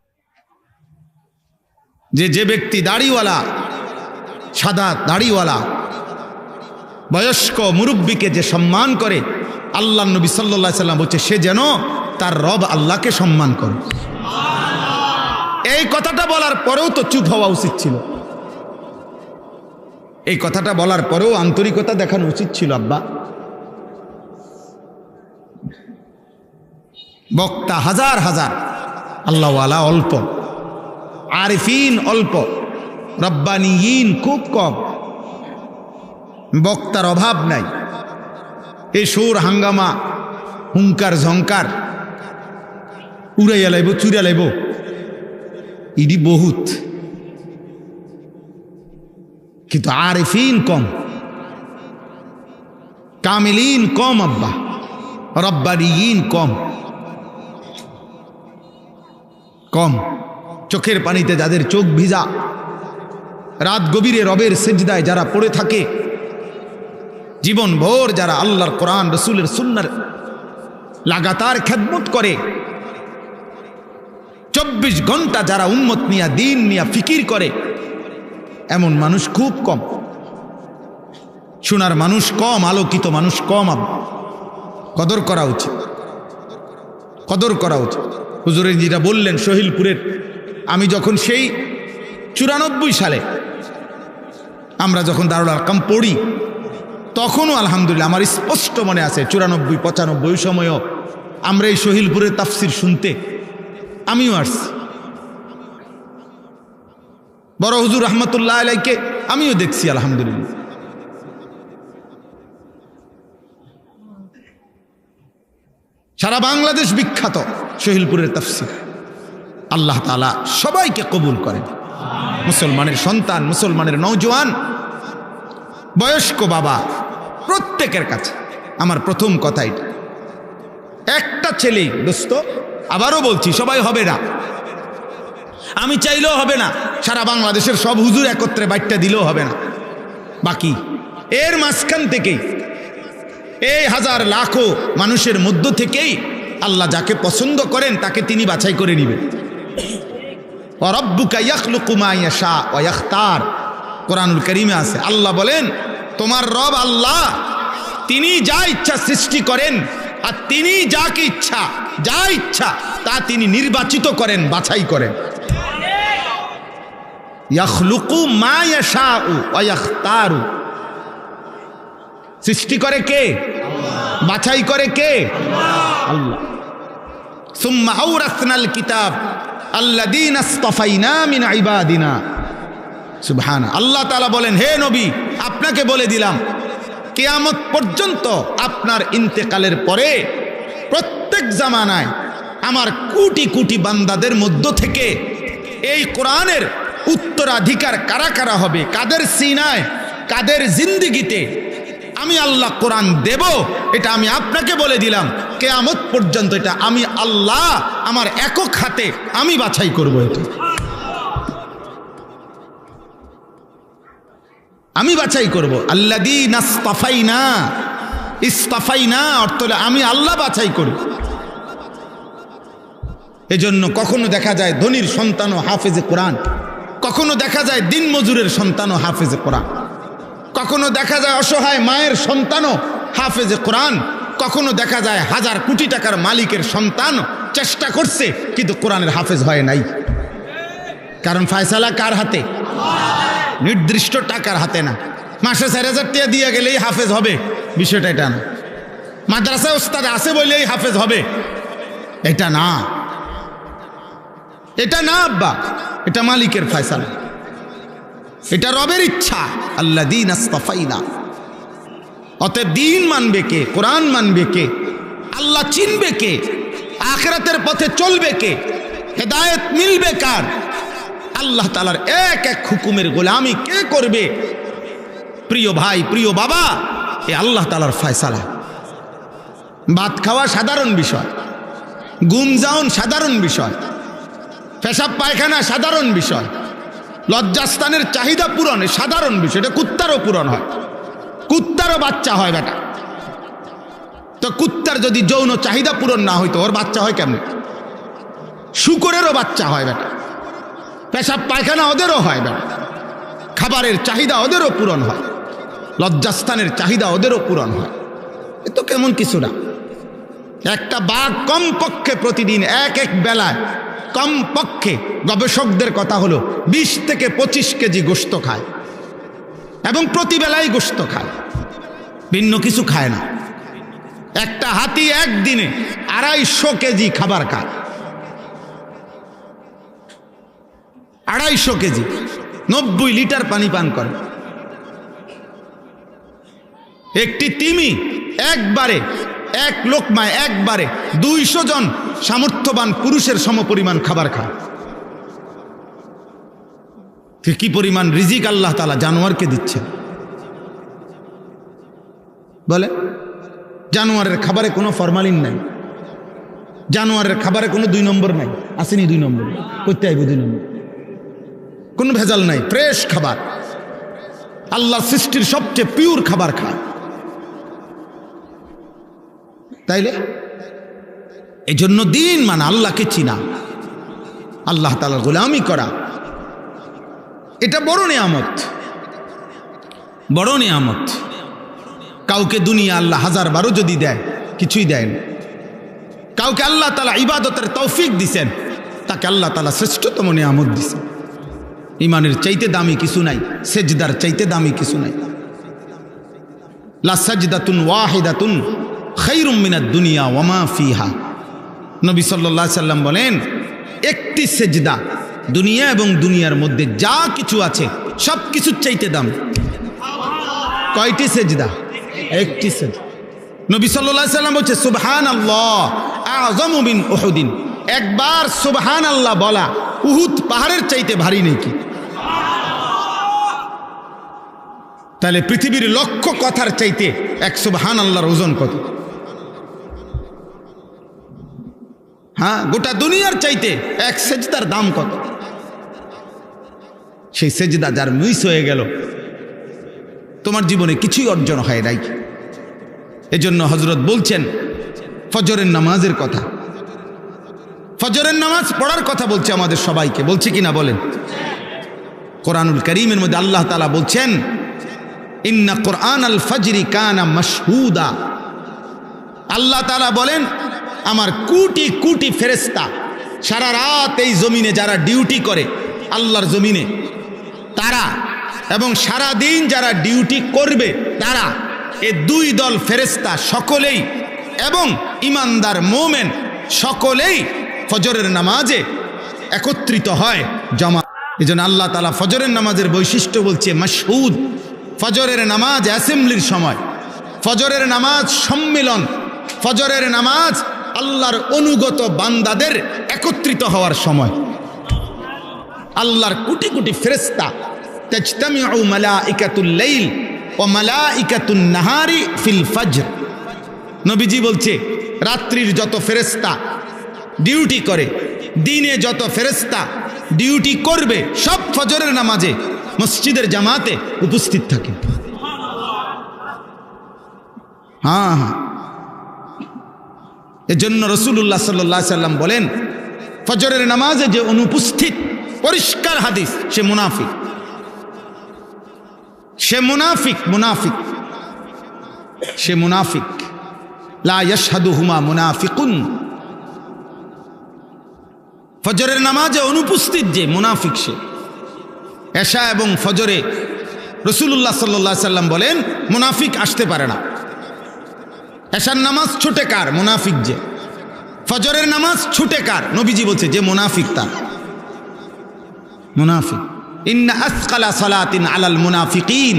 যে ব্যক্তি দাড়িওয়ালা সাদা দাড়িওয়ালা বয়স্ক মুরব্বীকে যে সম্মান করে, আল্লাহ নবী সাল্লাল্লাহু আলাইহি সাল্লাম বলছে সে যেন তার রব আল্লাহকে সম্মান করে। এই কথাটা বলার পরেও তো চুপ হওয়া উচিত ছিল। এই কথাটা বলার পরেও আন্তরিকতা দেখানো উচিত ছিল। আব্বা, বক্তা হাজার হাজার, আল্লাহওয়ালা অল্প, আরিফিন অল্প, রব্বানিয়িন খুব কম, বক্তার অভাব নাই। এই সুর হাঙ্গামা হুঙ্কার ঝঙ্কার উড়াইয়া লাইব চুরা লাইব ইডি বহুত, কিন্তু আরিফিন কম, কামিলিন কম, আব্বা রব্বানিয়িন কম কম। চোখের পানিতে যাদের চোখ ভিজা, রাত গভীরে রবের সিজদায় যারা পড়ে থাকে, জীবন ভোর যারা আল্লাহর কোরআন রসুলের সুন্নার লাগাতার খেদমত করে, 24 ঘন্টা যারা উম্মত নিয়া দিন নিয়া ফিকির করে, এমন মানুষ খুব কম। শোনার মানুষ কম, আলোকিত মানুষ কম। কদর করা উচিত, কদর করা উচিত। হুজুরের যেটা বললেন সহিলপুরের, আমি যখন সেই 94 সালে আমরা যখন দারুল আরকাম পড়ি, তখনও আলহামদুলিল্লাহ আমার স্পষ্ট মনে আছে 94, 95 সময়ও আমরা এই সহিলপুরের তাফসির শুনতে আমিও আসছি। বড় হুজুর রহমতুল্লাহ আলাইকে আমিও দেখছি আলহামদুলিল্লাহ। সারা বাংলাদেশ বিখ্যাত সহিলপুরের তাফসির। আল্লাহ তাআলা সবাইকে কবুল করেন। মুসলমানের সন্তান, মুসলমানের নওজোয়ান, বয়স্ক বাবা, প্রত্যেকের কাছে আমার প্রথম কথা এটা, একটা ছেলেই দোস্ত, আবারও বলছি সবাই হবে না, আমি চাইলেও হবে না, সারা বাংলাদেশের সব হুজুর একত্রে বাইটটা দিলেও হবে না। বাকি এর মাঝখান থেকেই, এই হাজার লাখো মানুষের মধ্য থেকেই আল্লাহ যাকে পছন্দ করেন তাকে তিনি বাছাই করে নেবেন। রাব্বুকা ইয়াখলুকু মা ইয়াশা ওয়া ইয়াখতার, কোরআনুল কারীমে আছে। আল্লাহ বলেন তোমার রব আল্লাহ, তিনি যা ইচ্ছা সৃষ্টি করেন, আর তিনি যাকে ইচ্ছা যা ইচ্ছা তা তিনি নির্বাচিত করেন, বাছাই করেন। ইয়াখলুকু মা ইয়াশা ওয়া ইয়াখতারু, সৃষ্টি করে কে? বাছাই করে কে? আল্লাহ। সুম্মা আওরাসনাল কিতাব আল্লাযীনা ইসতাফাইনা মিন ইবাদিনা। সুবহানাল্লাহ। আল্লাহ তাআলা বলেন, হে নবী, আপনাকে বলে দিলাম কিয়ামত পর্যন্ত আপনার ইন্তেকালের পরে প্রত্যেক জামানায় আমার কোটি কোটি বান্দাদের মধ্য থেকে এই কোরআনের উত্তরাধিকার কারা কারা হবে, কাদের সিনায়, কাদের জিন্দেগিতে আমি আল্লাহ কোরআন দেব, এটা আমি আপনাকে বলে দিলাম। কিয়ামত পর্যন্ত এটা আমি আল্লাহ আমার একক হাতে আমি বাছাই করব, এটা আমি বাছাই করব। আল্লাযীনা ইসতাফাইনা, ইসতাফাইনা অর্থ হলো আমি আল্লাহ বাছাই করি। এজন্য কখনো দেখা যায় ধনীর সন্তানও হাফেজে কোরআন, কখনো দেখা যায় দিনমজুরের সন্তানও হাফেজে কোরআন, কখনো দেখা যায় অসহায় মায়ের সন্তানও হাফেজে কোরআন, কখনো দেখা যায় হাজার কোটি টাকার মালিকের সন্তান চেষ্টা করছে কিন্তু কোরআনের হাফেজ হয় নাই। কারণ ফয়সালা কার হাতে? নির্দিষ্ট টাকার হাতে না। মাসে 4,000 টাকা দিয়ে গেলেই হাফেজ হবে, বিষয়টা এটা না। মাদ্রাসায় ওস্তাদ আছে বলেই হাফেজ হবে, এটা না, এটা না আব্বা, এটা মালিকের ফয়সালা, এটা রবের ইচ্ছা। আল্লাযীনা ইসতাফাইনা। অতএব দিন মানবে কে? কোরআন মানবে কে? আল্লাহ চিনবে কে? আখিরাতের পথে চলবে কে? হেদায়েত মিলবে কার? আল্লাহ তাআলার এক এক হুকুমের গোলামি কে করবে? প্রিয় ভাই, প্রিয় বাবা, এ আল্লাহ তাআলার ফয়সালা। ভাত খাওয়া সাধারণ বিষয়, ঘুম যাওন সাধারণ বিষয়, পেশাব পায়খানা সাধারণ বিষয়, লজ্জাস্থানের চাহিদা পূরণ সাধারণ বিষয়। এটা কুত্তারও পূরণ হয়, কুত্তারও বাচ্চা হয় বেটা। তো কুত্তার যদি যৌন চাহিদা পূরণ না হইতো ওর বাচ্চা হয় কেমনে? শুকরেরও বাচ্চা হয় বেটা, পেশাব পায়খানা ওদেরও হয় বেটা। খাবারের চাহিদা ওদেরও পূরণ হয়, লজ্জাস্থানের চাহিদা ওদেরও পূরণ হয়। এ তো কেমন কিছু না। একটা বাঘ কমপক্ষে প্রতিদিন এক বেলায় কমপক্ষে গবেষকদের কথা হলো 20 থেকে 25 কেজি গোশত খায়, এবং প্রতিবেলায় গোশত খায়, ভিন্ন কিছু খায় না। একটা হাতি একদিনে 250 কেজি খাবার খায়, 250 কেজি, 90 লিটার পানি পান করে। একটি তিমি একবারে এক লোকমায় একবারে 200 জন সামর্থ্যবান পুরুষের সমপরিমাণ খাবার খায়। কি পরিমাণ রিজিক আল্লাহ তাআলা জানোয়ারকে দিচ্ছে বলে। জানোয়ারের খাবারে কোনো ফরমালিন নাই, জানোয়ারের খাবারে কোনো 2 নম্বর নাই। আসেনি 2 নম্বর, করতে আইব 2 নম্বর, কোনো ভেজাল নাই, ফ্রেশ খাবার, আল্লাহর সৃষ্টির সবচেয়ে পিওর খাবার খায়। তাইলে এই জন্য দিন মানে আল্লাহকে চিনা, আল্লাহ তাআলার গোলামি করা, এটা বড় নিয়ামত, বড় নিয়ামত। কাউকে দুনিয়া আল্লাহ 1000 যদি দেয় কিছুই দেয় না। কাউকে আল্লাহ তাআলা ইবাদতের তৌফিক দিছেন, তাকে আল্লাহ তাআলা শ্রেষ্ঠতম নিয়ামত দিছেন। ইমানের চাইতে দামি কিছু নাই, সেজদার চাইতে দামি কিছু নাই। লা সাজদাতুন ওয়াহিদাতুন খায়রুম মিনাদ দুনিয়া ওয়া মা ফিহা। নবী সাল্লাল্লাহু আলাইহি সাল্লাম বলেন, একটি সেজদা দুনিয়া এবং দুনিয়ার মধ্যে যা কিছু আছে সব কিছুর চাইতে দাম। কয়টি সেজদা? একটি সেজদা। নবী সাল্লাল্লাহু আলাইহি সাল্লাম বলছে, সুবহানাল্লাহ আযমু মিন উহুদিন। একবার সুবহানাল্লাহ বলা উহুদ পাহাড়ের চাইতে ভারী নাকি? তাহলে পৃথিবীর লক্ষ কথার চাইতে এক সুবহানাল্লাহর ওজন কত? হ্যাঁ, গোটা দুনিয়ার চাইতে এক সেজদার দাম কত? সেই সেজদা যার মিস হয়ে গেল, তোমার জীবনে কিছুই অর্জন হয় নাই। এজন্য হযরত বলছেন ফজরের নামাজের কথা, ফজরের নামাজ পড়ার কথা বলছে আমাদের সবাইকে, বলছে কিনা বলেন? কোরআনুল কারীমের মধ্যে আল্লাহ তাআলা বলছেন, ইন্না কুরআনাল ফাজরি কানা মাশহুদা। আল্লাহ তাআলা বলেন, আমার কোটি কোটি ফেরেশতা সারা রাত এই জমিনে যারা ডিউটি করে আল্লাহর জমিনে, তারা এবং সারা দিন যারা ডিউটি করবে তারা, এই 2 দল ফেরেশতা সকলেই এবং ইমানদার মুমিন সকলেই ফজরের নামাজে একত্রিত হয়, জমা। এজন্য আল্লাহ তাআলা ফজরের নামাজের বৈশিষ্ট্য বলছে মাশহুদ। ফজরের নামাজ অ্যাসেম্বলির সময়, ফজরের নামাজ সম্মিলন, ফজরের নামাজ আল্লাহর অনুগত বান্দাদের একত্রিত হওয়ার সময়। আল্লাহর কোটি কোটি ফেরেশতা, তাজতামিউ মালাইকাতুল লাইল ওয়া মালাইকাতুন নাহারি ফিল ফজর। নবীজি বলছে, রাত্রির যত ফেরেশতা ডিউটি করে, দিনে যত ফেরেশতা ডিউটি করবে, সব ফজরের নামাজে মসজিদের জামাতে উপস্থিত থাকে। হ্যাঁ হ্যাঁ, এজন্য রাসূলুল্লাহ সাল্লাল্লাহু আলাইহি সাল্লাম বলেন, ফজরের নামাজে যে অনুপস্থিত, পরিষ্কার হাদিস, সে মুনাফিক, সে মুনাফিক, মুনাফিক, সে মুনাফিক। লা ইয়াশহাদুহুমা মুনাফিকুন। ফজরের নামাজে অনুপস্থিত যে মুনাফিক সে। এশা এবং ফজরে রাসূলুল্লাহ সাল্লাল্লাহু আলাইহি সাল্লাম বলেন, মুনাফিক আসতে পারে না। এশার নামাজ ছুটে কার? মুনাফিক যে। ফজরের নামাজ ছুটে কার? নবীজি বলছে যে মুনাফিক তার। মুনাফিক। ইন্না আসকালা সালাতিন আলাল মুনাফিকিন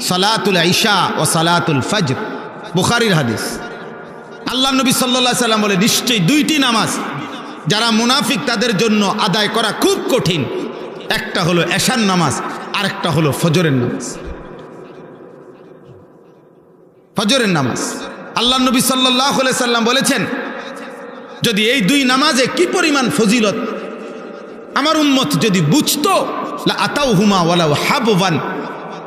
সালাতুল ইশা ও সালাতুল ফজর। বুখারীর হাদিস। আল্লাহ নবী সাল্লাল্লাহু আলাইহি সাল্লাম বলে, নিশ্চয়ই 2টি নামাজ যারা মুনাফিক তাদের জন্য আদায় করা খুব কঠিন। একটা হলো এশার নামাজ, আর একটা হলো ফজরের নামাজ। ফজরের নামাজ আল্লাহ নবী সাল্লাল্লাহু আলাইহি সাল্লাম বলেছেন, যদি এই 2 নামাজে কি পরিমাণ ফজিলত আমার উম্মত যদি বুঝতো, লা আতাউহুমা ওয়ালাউ হাবওয়ান,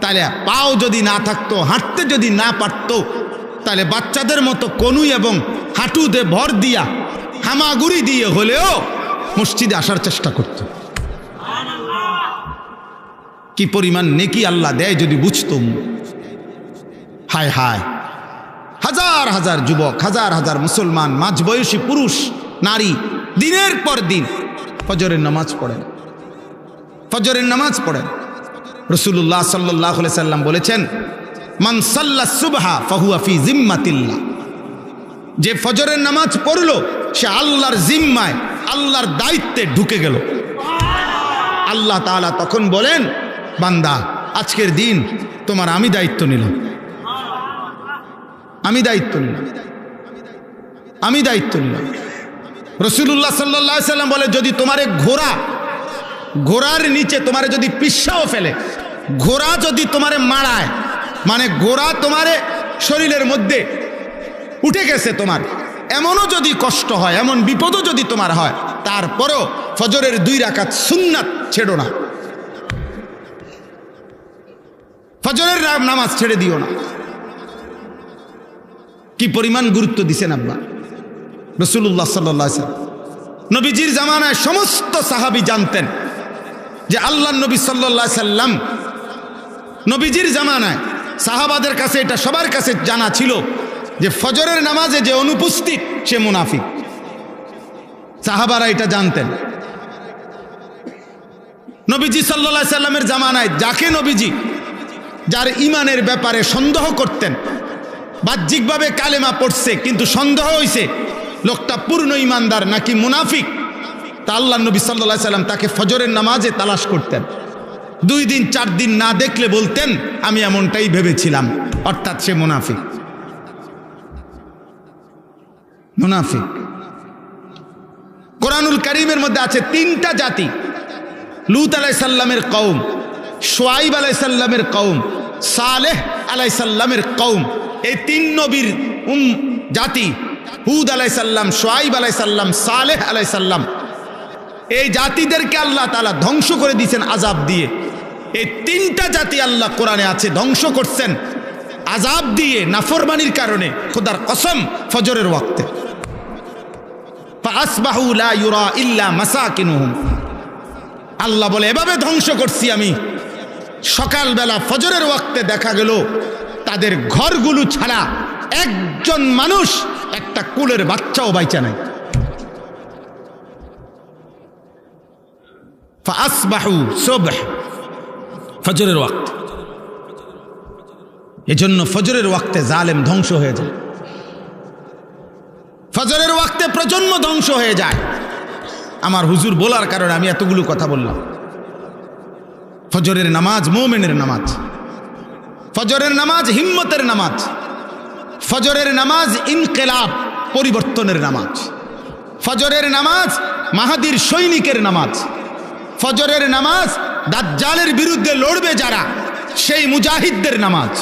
তাহলে পাও যদি না থাকতো, হাঁটতে যদি না পারতো, তাহলে বাচ্চাদের মতো কনুই এবং হাঁটুতে ভর দিয়া, হামাগুড়ি দিয়ে হলেও মসজিদে আসার চেষ্টা করত। কি পরিমাণ নেকি আল্লাহ দেয় যদি বুঝতুম। হায় হায়, হাজার হাজার যুবক, হাজার হাজার মুসলমান, মাঝবয়সী পুরুষ নারী দিনের পর দিন ফজরের নামাজ পড়েন, ফজরের নামাজ পড়েন। রাসূলুল্লাহ সাল্লাল্লাহু আলাইহি সাল্লাম বলেছেন, মান সাল্লা সুবহা ফাহুয়া ফি জিম্মাতিল্লাহ, যে ফজরের নামাজ পড়লো সে আল্লাহর জিম্মায়, আল্লাহর দায়িত্বে ঢুকে গেল। আল্লাহ তাআলা তখন বলেন, বান্দা আজকের দিন তোমার আমি দায়িত্ব নিলাম, আমি দায়িত্ব নিলাম, আমি দায়িত্ব নিলাম। রাসূলুল্লাহ সাল্লাল্লাহু আলাইহি সাল্লাম বলে, যদি তোমারে ঘোড়ার নিচে তোমারে যদি পিষাও ফেলে, ঘোড়া যদি তোমারে মারায়, মানে ঘোড়া তোমারে শরীরের মধ্যে উঠে গেছে তোমার, এমনও যদি কষ্ট হয়, এমন বিপদও যদি তোমার হয়, তারপরও ফজরের 2 রাকাত সুন্নাত ছেড়ো না, ফজরের নামাজ ছেড়ে দিও না। কি পরিমাণ গুরুত্ব দিছেন আব্বা রাসূলুল্লাহ সাল্লাল্লাহু আলাইহি ওয়াসাল্লাম। নবীজির জামানায় সমস্ত সাহাবী জানতেন যে আল্লাহর নবী সাল্লাল্লাহু আলাইহি ওয়াসাল্লাম, নবীজির জামানায় সাহাবাদের কাছে এটা সবার কাছে জানা ছিল যে ফজরের নামাজে যে অনুপস্থিত সে মুনাফিক। সাহাবারা এটা জানতেন। নবীজি সাল্লাল্লাহু আলাইহি ওয়াসাল্লামের জামানায় যাকে নবীজি যার ঈমানের ব্যাপারে সন্দেহ করতেন, বাহ্যিকভাবে কালেমা পড়ছে কিন্তু সন্দেহ হইছে লোকটা পূর্ণ ঈমানদার নাকি মুনাফিক, তা আল্লাহর নবী সাল্লাল্লাহু আলাইহি ওয়াসাল্লাম তাকে ফজরের নামাজে তালাশ করতেন। 2 দিন 4 দিন না দেখলে বলতেন, আমি এমনটাই ভেবেছিলাম, অর্থাৎ সে মুনাফিক। মুনাফিক। কোরআনুল কারীমের মধ্যে আছে 3টা জাতি, লূত আলাইহিস সালামের কওম, শুআয়ব আলাইহিস সালামের কওম, সালেহ আলাইহিস সালামের কওম। এই 3 নবীর জাতি, হুদ আলাইহিস সালাম, শুআয়ব আলাইহিস সালাম, সালেহ আলাইহিস সালাম, এই জাতিদেরকে আল্লাহ তাআলা ধ্বংস করে দিয়েছেন আযাব দিয়ে। এই 3টা জাতি আল্লাহ কোরআনে আছে ধ্বংস করছেন আযাব দিয়ে, নাফরমানির কারণে, খোদার কসম, ফজরের ওয়াক্তে। ফাসবাহু লা ইউরা ইল্লা মাসাকিনুহুম, আল্লাহ বলে এভাবে ধ্বংস করছি আমি, সকালবেলা ফজরের ওয়াক্তে দেখা গেল তাদের ঘরগুলো ছাড়া একজন মানুষ, একটা কুলের বাচ্চাও বাইচা নাই। ফাসবাহু সুবহ, ফজরের ওয়াক্ত। এজন্য ফজরের ওয়াক্তে জালেম ধ্বংস হয়ে যায়, ফজরের ওয়াক্তে প্রজন্ম ধ্বংস হয়ে যায়। আমার হুজুর বলার কারণে আমি এতগুলো কথা বললাম। ফজরের নামাজ মুমিনের নামাজ, ফজরের নামাজ হিম্মতের নামাজ, ফজরের নামাজ ইনকিলাব, পরিবর্তনের নামাজ, ফজরের নামাজ মাহাদির সৈনিকের নামাজ, ফজরের নামাজ দাজ্জালের বিরুদ্ধে লড়বে যারা, সেই মুজাহিদদের নামাজ।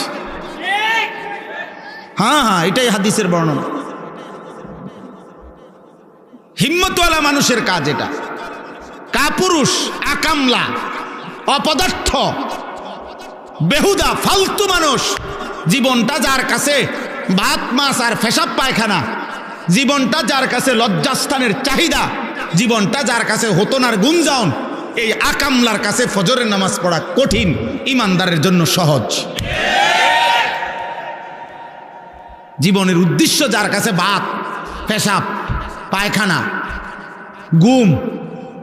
হ্যাঁ হ্যাঁ, এটাই হাদিসের বর্ণনা। হিম্মতওয়ালা মানুষের কাজ এটা। কাপুরুষ, আকামলা, অপদার্থ, বেহুদা, ফালতু মানুষ, জীবনটা যার কাছে ভাত মাছ আর পেশাব পায়খানা, জীবনটা যার কাছে লজ্জাস্থানের চাহিদা, জীবনটা যার কাছে হতনার গুঞ্জন, এই আকামলার কাছে ফজরের নামাজ পড়া কঠিন, ইমানদারের জন্য সহজ। জীবনের উদ্দেশ্য যার কাছে ভাত, পেশাব, পায়খানা, ঘুম,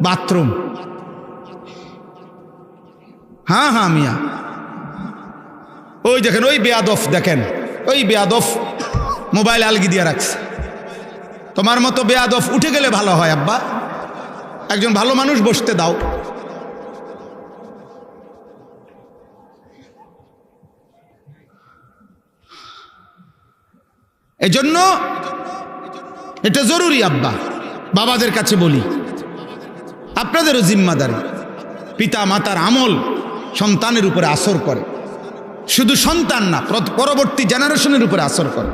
বাথরুম, হ্যাঁ হ্যাঁ মিয়া, ওই দেখেন, ওই বেয়াদফ দেখেন, ওই বেয়াদফ মোবাইল আলগি দিয়ে রাখছে। তোমার মতো বেয়াদফ উঠে গেলে ভালো হয় আব্বা, একজন ভালো মানুষ বসতে দাও। এজন্য এটা জরুরি আব্বা, বাবাদের কাছে বলি, আপনাদেরও জিম্মাদারি। পিতা মাতার আমল সন্তানের উপরে আসর করে, শুধু সন্তান না, পরবর্তী জেনারেশনের উপরে আসর করে।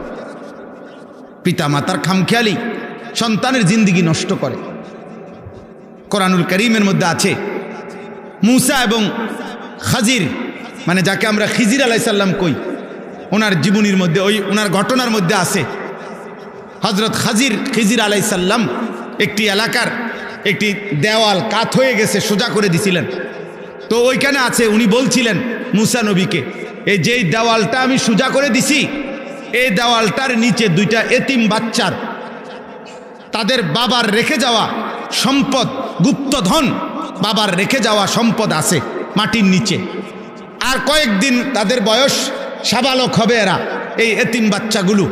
পিতা মাতার খামখেয়ালি সন্তানের জিন্দিগি নষ্ট করে। কোরআনুল কারীমের মধ্যে আছে মূসা এবং খাজির, মানে যাকে আমরা খিজির আলাইহিস সালাম কই, ওনার জীবনীর মধ্যে, ওই ওনার ঘটনার মধ্যে আছে হযরত খিজির আলাইহিস সালাম একটি এলাকার একটি দেওয়াল কাত হয়ে গেছে সোজা করে দিছিলেন। তো ওইখানে আছে, উনি বলছিলেন মুসা নবীকে, এই যেই দেওয়ালটা আমি সোজা করে দিছি, এই দেওয়ালটার নিচে দুইটা এতিম বাচ্চার তাদের বাবার রেখে যাওয়া সম্পদ, গুপ্তধন, বাবার রেখে যাওয়া সম্পদ আছে মাটির নিচে। আর কয়েকদিন তাদের বয়স, সাবালক হবে এরা, এই এতিম বাচ্চাগুলো।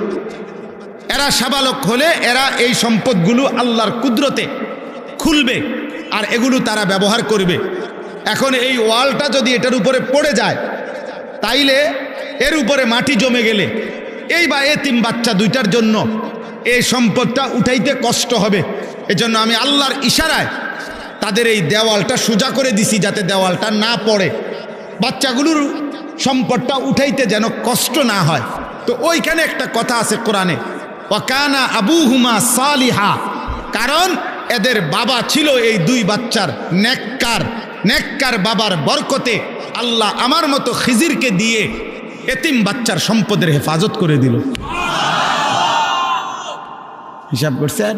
এরা সাবালক হলে এরা এই সম্পদগুলো আল্লাহর কুদরতে খুলবে আর এগুলো তারা ব্যবহার করবে। এখন এই ওয়ালটা যদি এটার উপরে পড়ে যায়, তাইলে এর উপরে মাটি জমে গেলে এই বা এতিম বাচ্চা দুইটার জন্য এই সম্পদটা উঠাইতে কষ্ট হবে। এজন্য আমি আল্লাহর ইশারায় তাদের এই দেওয়ালটা সোজা করে দিছি, যাতে দেওয়ালটা না পড়ে, বাচ্চাগুলোর সম্পদটা উঠাইতে যেন কষ্ট না হয়। তো ওইখানে একটা কথা আছে কোরআনে, ওয়াকানা আবুহুমা সালিহা, কারণ এদের বাবা ছিল এই দুই বাচ্চার নেককার। নেককার বাবার বরকতে আল্লাহ আমার মতো খিজিরকে দিয়ে এতিম বাচ্চার সম্পদের হেফাজত করে দিল। হিসাব করছেন?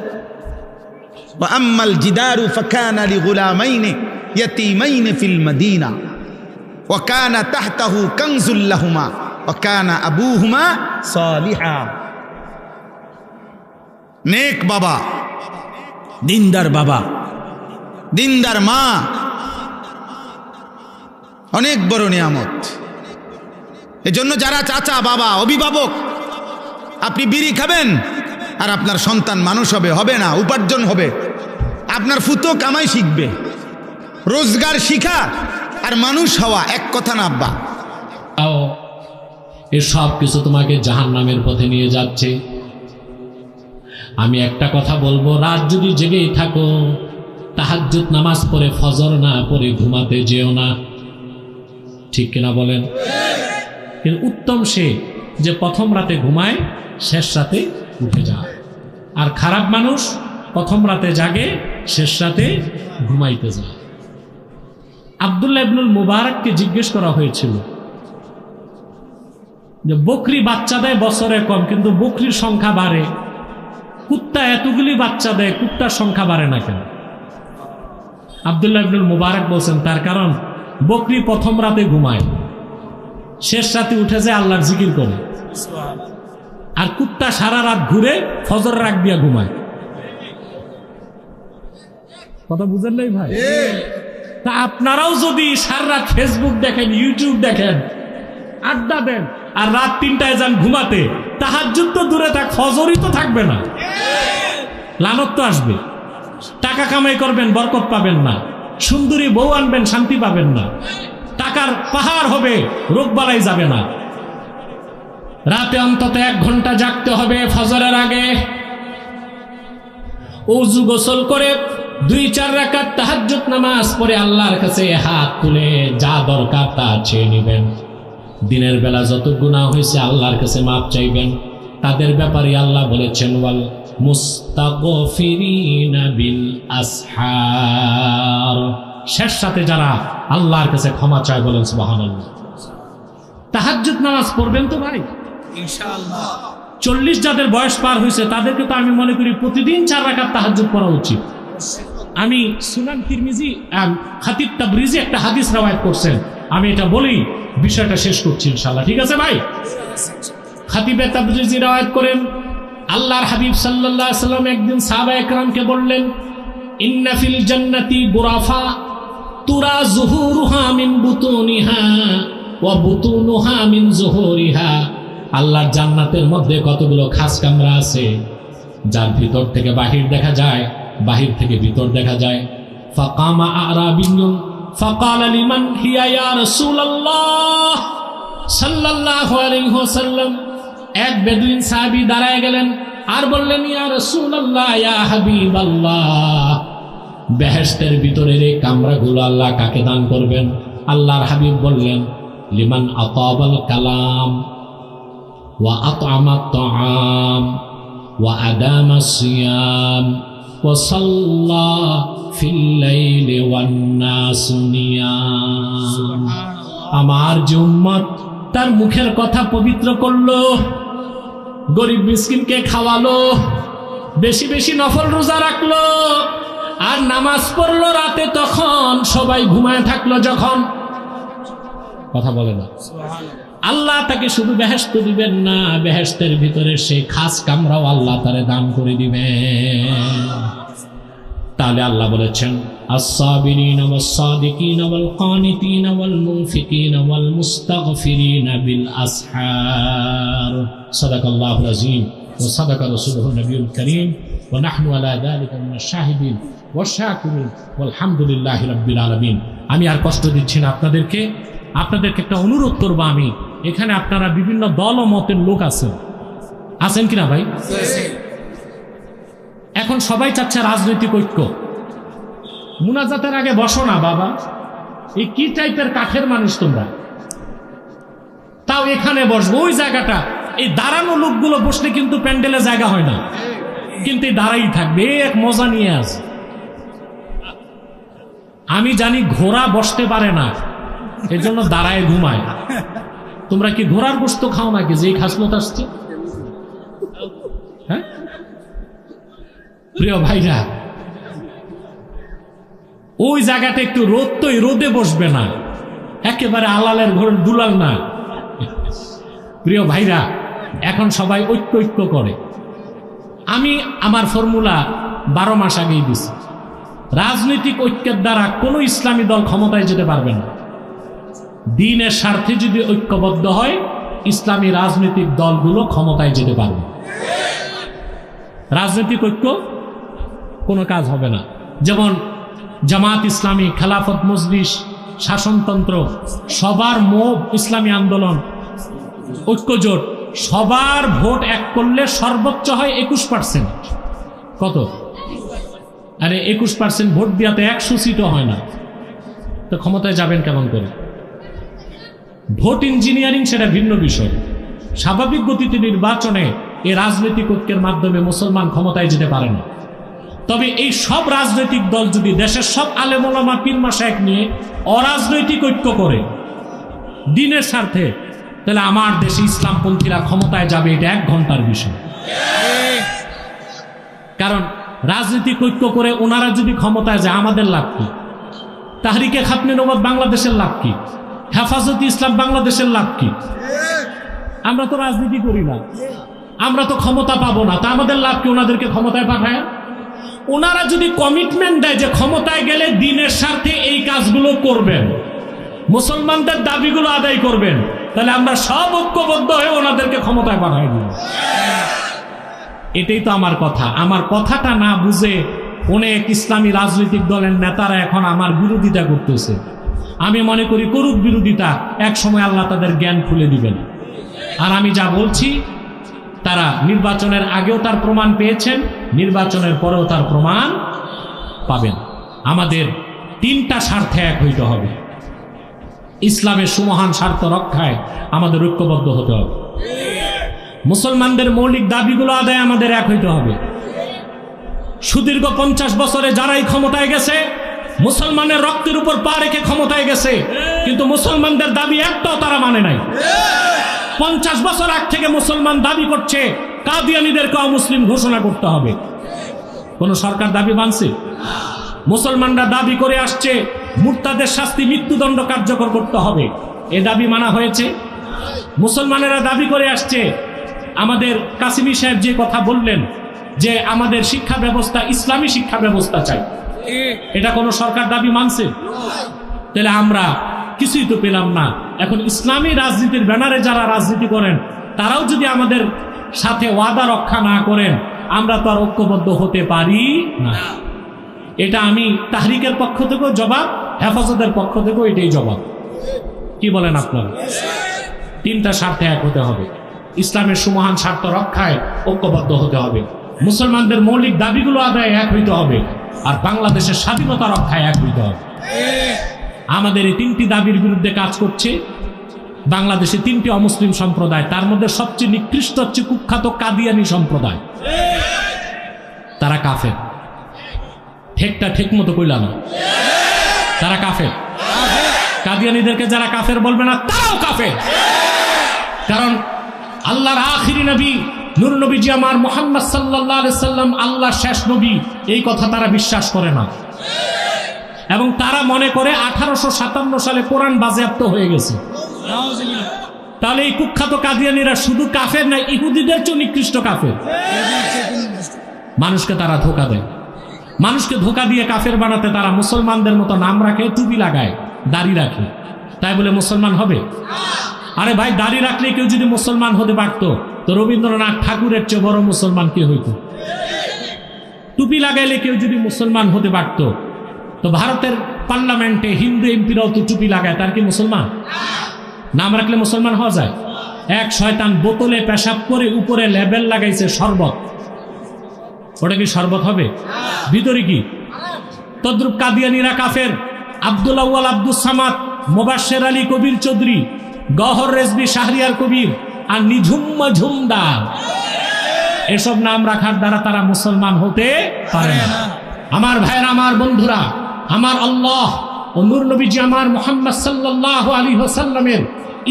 وأما الجدار فكان لغلامين يتيمين في المدينة وكان تحته كنز لهما وكان أبوهما صالحا। নেক বাবা, দিনদার বাবা, দিনদার মা, অনেক বড় নিয়ামত। এজন্য যারা চাচা, বাবা, অভিভাবক, আপনি বিড়ি খাবেন আর আপনার সন্তান মানুষ হবে, হবে না, উপার্জন হবে। আপনার ফুতো কামাই শিখবে, রোজগার শিখা আর মানুষ হওয়া এক কথা না আব্বা। এসব কিছু তোমাকে জাহান্নামের পথে নিয়ে যাচ্ছে। আমি একটা কথা বলবো, রাত যদি জেগেই থাকো, তাহাজ্জুদ নামাজ পড়ে ফজর না পড়ে ঘুমাতে যেও না। ঠিক কিনা বলেন? কিন্তু উত্তম সে যে প্রথম রাতে ঘুমায়, শেষ রাতে উঠে যায়। আর খারাপ মানুষ প্রথম রাতে জাগে, শেষ রাতে ঘুমাইতে যায়। আব্দুল্লাহ ইবনুল মুবারককে জিজ্ঞেস করা হয়েছিল যে বকরি বাচ্চা দেয় বছরে কম, কিন্তু বকরির সংখ্যা বাড়ে, কুত্তা এতগুলি বাচ্চা দেয়, কুত্তার সংখ্যা বাড়ে না কেন? আব্দুল্লাহ ইবনুল মুবারক বলছেন, তার কারণ বকরি প্রথম রাতে ঘুমায়, শেষ রাতে উঠে যায় আল্লাহর জিকির করে, আর কুত্তা সারা রাত ঘুরে ফজর রাগ দিয়া ঘুমায়। কথা বুঝেন নাই ভাই? তা আপনারাও যদি সারা রাত ফেসবুক দেখেন, ইউটিউব দেখেন, আড্ডা দেন, আর রাত 3টায় যান ঘুমাতে, তাহাজ্জুদ তো দূরে থাক, ফজরই তো থাকবে না, লানত তো আসবে। টাকা কামাই করবেন, বরকত পাবেন না, সুন্দরী বউ আনবেন, শান্তি পাবেন না, টাকার পাহাড় হবে, রোগবালাই যাবে না। রাতে অন্তত 1 ঘন্টা জাগতে হবে ফজরের আগে, ওযু গোসল করে 2-4 রাকাত তাহাজ্জুদ নামাজ পড়ে আল্লাহর কাছে হাত তুলে যা দরকার তা চেয়ে নেবেন। দিনের বেলা যত গুনাহ হয়েছে আল্লাহর কাছে মাপ চাইবেন। তাদের ব্যাপারে আল্লাহ বলেছেন, ওয়াল মুস্তাগফিরিনা বিল আসহার, শেষ সাথে যারা আল্লাহর কাছে ক্ষমা চায়, বলেন সুবহানাল্লাহ। তাহাজ্জুদ নামাজ পড়বেন তো ভাই ইনশাআল্লাহ। 40 যাদের বয়স পার হয়েছে তাদেরকে তো আমি মনে করি প্রতিদিন 4 রাকাত তাহাজ্জুদ পড়া উচিত। আমি সুনান তিরমিজি, খাতিব তাবরিজি একটা হাদিস রওয়ায়াত করছেন, আমি এটা বলি বিষয়টা শেষ করছি ইনশাআল্লাহ, ঠিক আছে ভাই? খাতিবে তাবরিজি রওয়ায়াত করেন, আল্লাহর হাবিব সাল্লাল্লাহু আলাইহি ওয়াসাল্লাম একদিন সাহাবায়ে কেরামকে বললেন, ইন্না ফিল জান্নাতি গুরাফা তুরা যুহুরুহা মিন বুতুনিহা ওয়া বুতুনুহা মিন যুহুরিহা। আল্লাহর জান্নাতের মধ্যে কতগুলো খাস কামরা আছে, যার ভিতর থেকে বাহির দেখা যায়, বাহির থেকে ভিতর দেখা যায়। ফাকামা আরাবিয়্যুন ফাকালা লিমান হিয়া ইয়া রাসূলুল্লাহ সাল্লাল্লাহু আলাইহি ওয়াসাল্লাম। এক বেদুইন সাহাবী দাঁড়ায় গেলেন আর বললেন, ইয়া রাসূলুল্লাহ, ইয়া হাবিবাল্লাহ, বেহেশতের ভিতরের এই কামরাগুলো আল্লাহ কাকে দান করবেন? আল্লাহর হাবিব বললেন, লিমান আতাবাল কালাম ওয়া আত'আমাত তাআম ওয়া আদামাস সিয়াম ওয়া সাল্লা ফিল লাইলি ওয়ান নাসু নিয়াম। আমার যে উম্মত তার মুখের কথা পবিত্র করলো, গরিব মিসকিনকে খাওয়ালো, বেশি বেশি নফল রোজা রাখলো, আর নামাজ পড়লো রাতে তখন সবাই ঘুমায় থাকলো যখন, কথা বলে না, আল্লাহ তাকে শুধু বেহেশত দিবেন না, বেহেশতের ভিতরে সেই খাস কামরাও আল্লাহ তারে দান করে দিবেন। তাহলে আল্লাহ বলেছেন আস-সাবিরিনা ওয়াস-সাদিকিনা ওয়াল-কানিতিনা ওয়াল-মুনফিকিনা ওয়াল-মুস্তাগফিরিনা বিল আসহার। সাদাকাল্লাহুল আযীম ওয়া সাদাকা রাসূলুহুন নবিয়ুল কারীম ওয়া নাহনু আলা যালিকা মিনাশ শাহিদিন ওয়াশ শাকিরিন ওয়ালহামদুলিল্লাহি রাব্বিল আলামিন। আমি আর কষ্ট দিচ্ছি না আপনাদেরকে একটা অনুরোধ করব। আমি এখানে আপনারা বিভিন্ন দল ও মতের লোক আছেন কিনা ভাই? এখন সবাই চাচ্ছে রাজনৈতিক ঐক্য। মুনাজাতের আগে বসো না বাবা, এই কি টাইপের কাঠের মানুষ তোমরা? তাও এখানে বসবো, ওই জায়গাটা, এই দাঁড়ানো লোকগুলো বসলে কিন্তু প্যান্ডেলে জায়গা হয় না, কিন্তু এই দাঁড়াই থাকবে, এক মজা নিয়ে আসে। আমি জানি ঘোড়া বসতে পারে না, এর জন্য দাঁড়ায় ঘুমায়। তোমরা কি ঘোড়ার গোশত খাও নাকি যে খাসলত আসছে? হ্যাঁ প্রিয় ভাইরা, ওই জায়গাটা একটু রোদ, তো রোদে বসবে না, একেবারে আলালের ঘরের দুলাল না। প্রিয় ভাইরা, এখন সবাই ঐক্য করে। আমি আমার ফর্মুলা 12 মাস আগেই দিছি, রাজনৈতিক ঐক্যের দ্বারা কোনো ইসলামী দল ক্ষমতায় যেতে পারবে না। দ্বীনের স্বার্থে যদি ঐক্যবদ্ধ হয়, ইসলামী রাজনৈতিক দলগুলো ক্ষমতায় যেতে পারবে। রাজনৈতিক ঐক্য কোনো কাজ হবে না। যেমন জামাত ইসলামী, খেলাফত মজলিস, শাসনতন্ত্র, সবার মোব ইসলামী আন্দোলন, ঐক্যজোট, সবার ভোট এক করলে সর্বোচ্চ হয় 21%। কত? আরে 21% ভোট দিয়াতে 100 সিটও হয় না, তো ক্ষমতায় যাবেন কেমন করে? ভোট ইঞ্জিনিয়ারিং সেটা ভিন্ন বিষয়। স্বাভাবিক গতিতে নির্বাচনে এই রাজনৈতিক ঐক্যের মাধ্যমে মুসলমান ক্ষমতায় যেতে পারে না। তবে এই সব রাজনৈতিক দল যদি দেশের সব আলেম ওলামা পীর মাশায়েখ নিয়ে অরাজনৈতিক ঐক্য করে দ্বীনের স্বার্থে, তাহলে আমার দেশে ইসলামপন্থীরা ক্ষমতায় যাবে, এটা 1 ঘন্টার বিষয়। কারণ রাজনৈতিক ঐক্য করে ওনারা যদি ক্ষমতায় যায়, আমাদের লাভ কি? তাহরিকে খাতনে নবুয়ত বাংলাদেশের লাভ কি? হেফাজতে ইসলাম বাংলাদেশের লাভ কি? আমরা তো রাজনীতি করি না, আমরা তো ক্ষমতা পাবো না, তা আমাদের লাভ কি ওনাদেরকে ক্ষমতায় পাঠায়? ওনারা যদি কমিটমেন্ট দেয় যে ক্ষমতায় গেলে দ্বীনের স্বার্থে এই কাজগুলো করবেন, মুসলমানদের দাবিগুলো আদায় করবেন, তাহলে আমরা সব ঐক্যবদ্ধ হয়ে ওনাদেরকে ক্ষমতায় পাঠাই দিব। এটাই তো আমার কথা। আমার কথাটা না বুঝে অনেক ইসলামী রাজনৈতিক দলের নেতারা এখন আমার বিরোধিতা করতেছে। আমি মনে করি করুক বিরোধিতা, এক সময় আল্লাহ তাদের জ্ঞান খুলে দিবেন। আর আমি যা বলছি, তারা নির্বাচনের আগেও তার প্রমাণ পেয়েছেন, নির্বাচনের পরেও তার প্রমাণ পাবেন। আমাদের 3টা স্বার্থে এক হইতে হবে। ইসলামের সুমহান স্বার্থ রক্ষায় আমাদের ঐক্যবদ্ধ হতে হবে। মুসলমানদের মৌলিক দাবিগুলো আদায় আমাদের এক হইতে হবে। সুদীর্ঘ 50 বছরে যারাই ক্ষমতায় গেছে, মুসলমানের রক্তের উপর পা রেখে ক্ষমতায় গেছে, কিন্তু মুসলমানদের দাবি একটাও তারা মানে নাই। 50 বছর আগ থেকে মুসলমান দাবি করছে কাদিয়ানীদেরকে অমুসলিম ঘোষণা করতে হবে। কোন সরকার দাবি মানছে? মুসলমানরা দাবি করে আসছে মুরতাদের শাস্তি মৃত্যুদণ্ড কার্যকর করতে হবে, এ দাবি মানা হয়েছে? মুসলমানেরা দাবি করে আসছে, আমাদের কাসিমি সাহেব যে কথা বললেন যে আমাদের শিক্ষা ব্যবস্থা ইসলামী শিক্ষা ব্যবস্থা চাই, এটা কোন সরকার দাবি মানছে? তাহলে আমরা কিছুই তো পেলাম না। এখন ইসলামী রাজনীতির ব্যানারে যারা রাজনীতি করেন, তারাও যদি আমাদের সাথে ওয়াদা রক্ষা না করেন, আমরা তো আর ঐক্যবদ্ধ হতে পারি না। এটা আমি তাহরিকের পক্ষ থেকেও জবাব, হেফাজতের পক্ষ থেকেও এটাই জবাব। কি বলেন আপনারা? 3টা স্বার্থে এক হতে হবে। ইসলামের সুমহান স্বার্থ রক্ষায় ঐক্যবদ্ধ হতে হবে, মুসলমানদের মৌলিক দাবিগুলো আদায় এক হইতে হবে, আর বাংলাদেশের স্বাধীনতা রক্ষায় এক হইতে হবে। আমাদের এই 3টি দাবির বিরুদ্ধে কাজ করছে বাংলাদেশে 3টি অমুসলিম সম্প্রদায়। তার মধ্যে সবচেয়ে নিকৃষ্ট হচ্ছে কুখ্যাত কাদিয়ানী সম্প্রদায়। তারা কাফের। ঠিকটা ঠিক মতো কইলা না, তারা কাফের। কাদিয়ানীদেরকে যারা কাফের বলবে না, তারাও কাফের। কারণ আল্লাহর আখিরি নবী নূর নবীজি আমার মুহাম্মদ সাল্লাল্লাহু আলাইহি সাল্লাম আল্লাহ শেষ নবী, এই কথা তারা বিশ্বাস করে না। এবং তারা মনে করে 1857 সালে কোরআন বাজেয়াপ্ত হয়ে গেছে। তাহলে এই কুখ্যাত কাদিয়ানীরা শুধু কাফের না, ইহুদিদের চেয়ে নিকৃষ্ট কাফের। মানুষকে তারা ধোঁকা দেয়, মানুষকে ধোঁকা দিয়ে কাফের বানাতে তারা মুসলমানদের মতো নাম রাখে, টুপি লাগায়, দাড়ি রাখে, তাই বলে মুসলমান হবে? আরে ভাই, দাড়ি রাখলে কেউ যদি মুসলমান হতে পারতো তো রবীন্দ্রনাথ ঠাকুরের চেয়ে বড় মুসলমান কে হইতো? টুপি লাগাইলে কেউ যদি মুসলমান হতে পারতো তো ভারতের পার্লামেন্টে হিন্দু এমপিরাও তো টুপি লাগায়, তার কি মুসলমান? নাম রাখলে মুসলমান হওয়া যায়? এক শয়তান বোতলে পেশাব করে উপরে লেবেল লাগাইছে শরবত, ওটা কি শরবত হবে? ভিতরে কি? তদ্রুপ কাদিয়ানীরা কাফের। আব্দুল আউয়াল আব্দুস সামাদ, মোবাশ্বের আলী কবির চৌধুরী, গহর রেজবি শাহরিয়ার কবির আর নিঝুম মজুমদার, এসব নাম রাখার দ্বারা তারা মুসলমান হতে পারে না। আমার ভাইরা, আমার বন্ধুরা, আমার আল্লাহ ও নূর নবীজি আমার মুহাম্মদ সাল্লাল্লাহু আলাইহি ওয়াসাল্লামের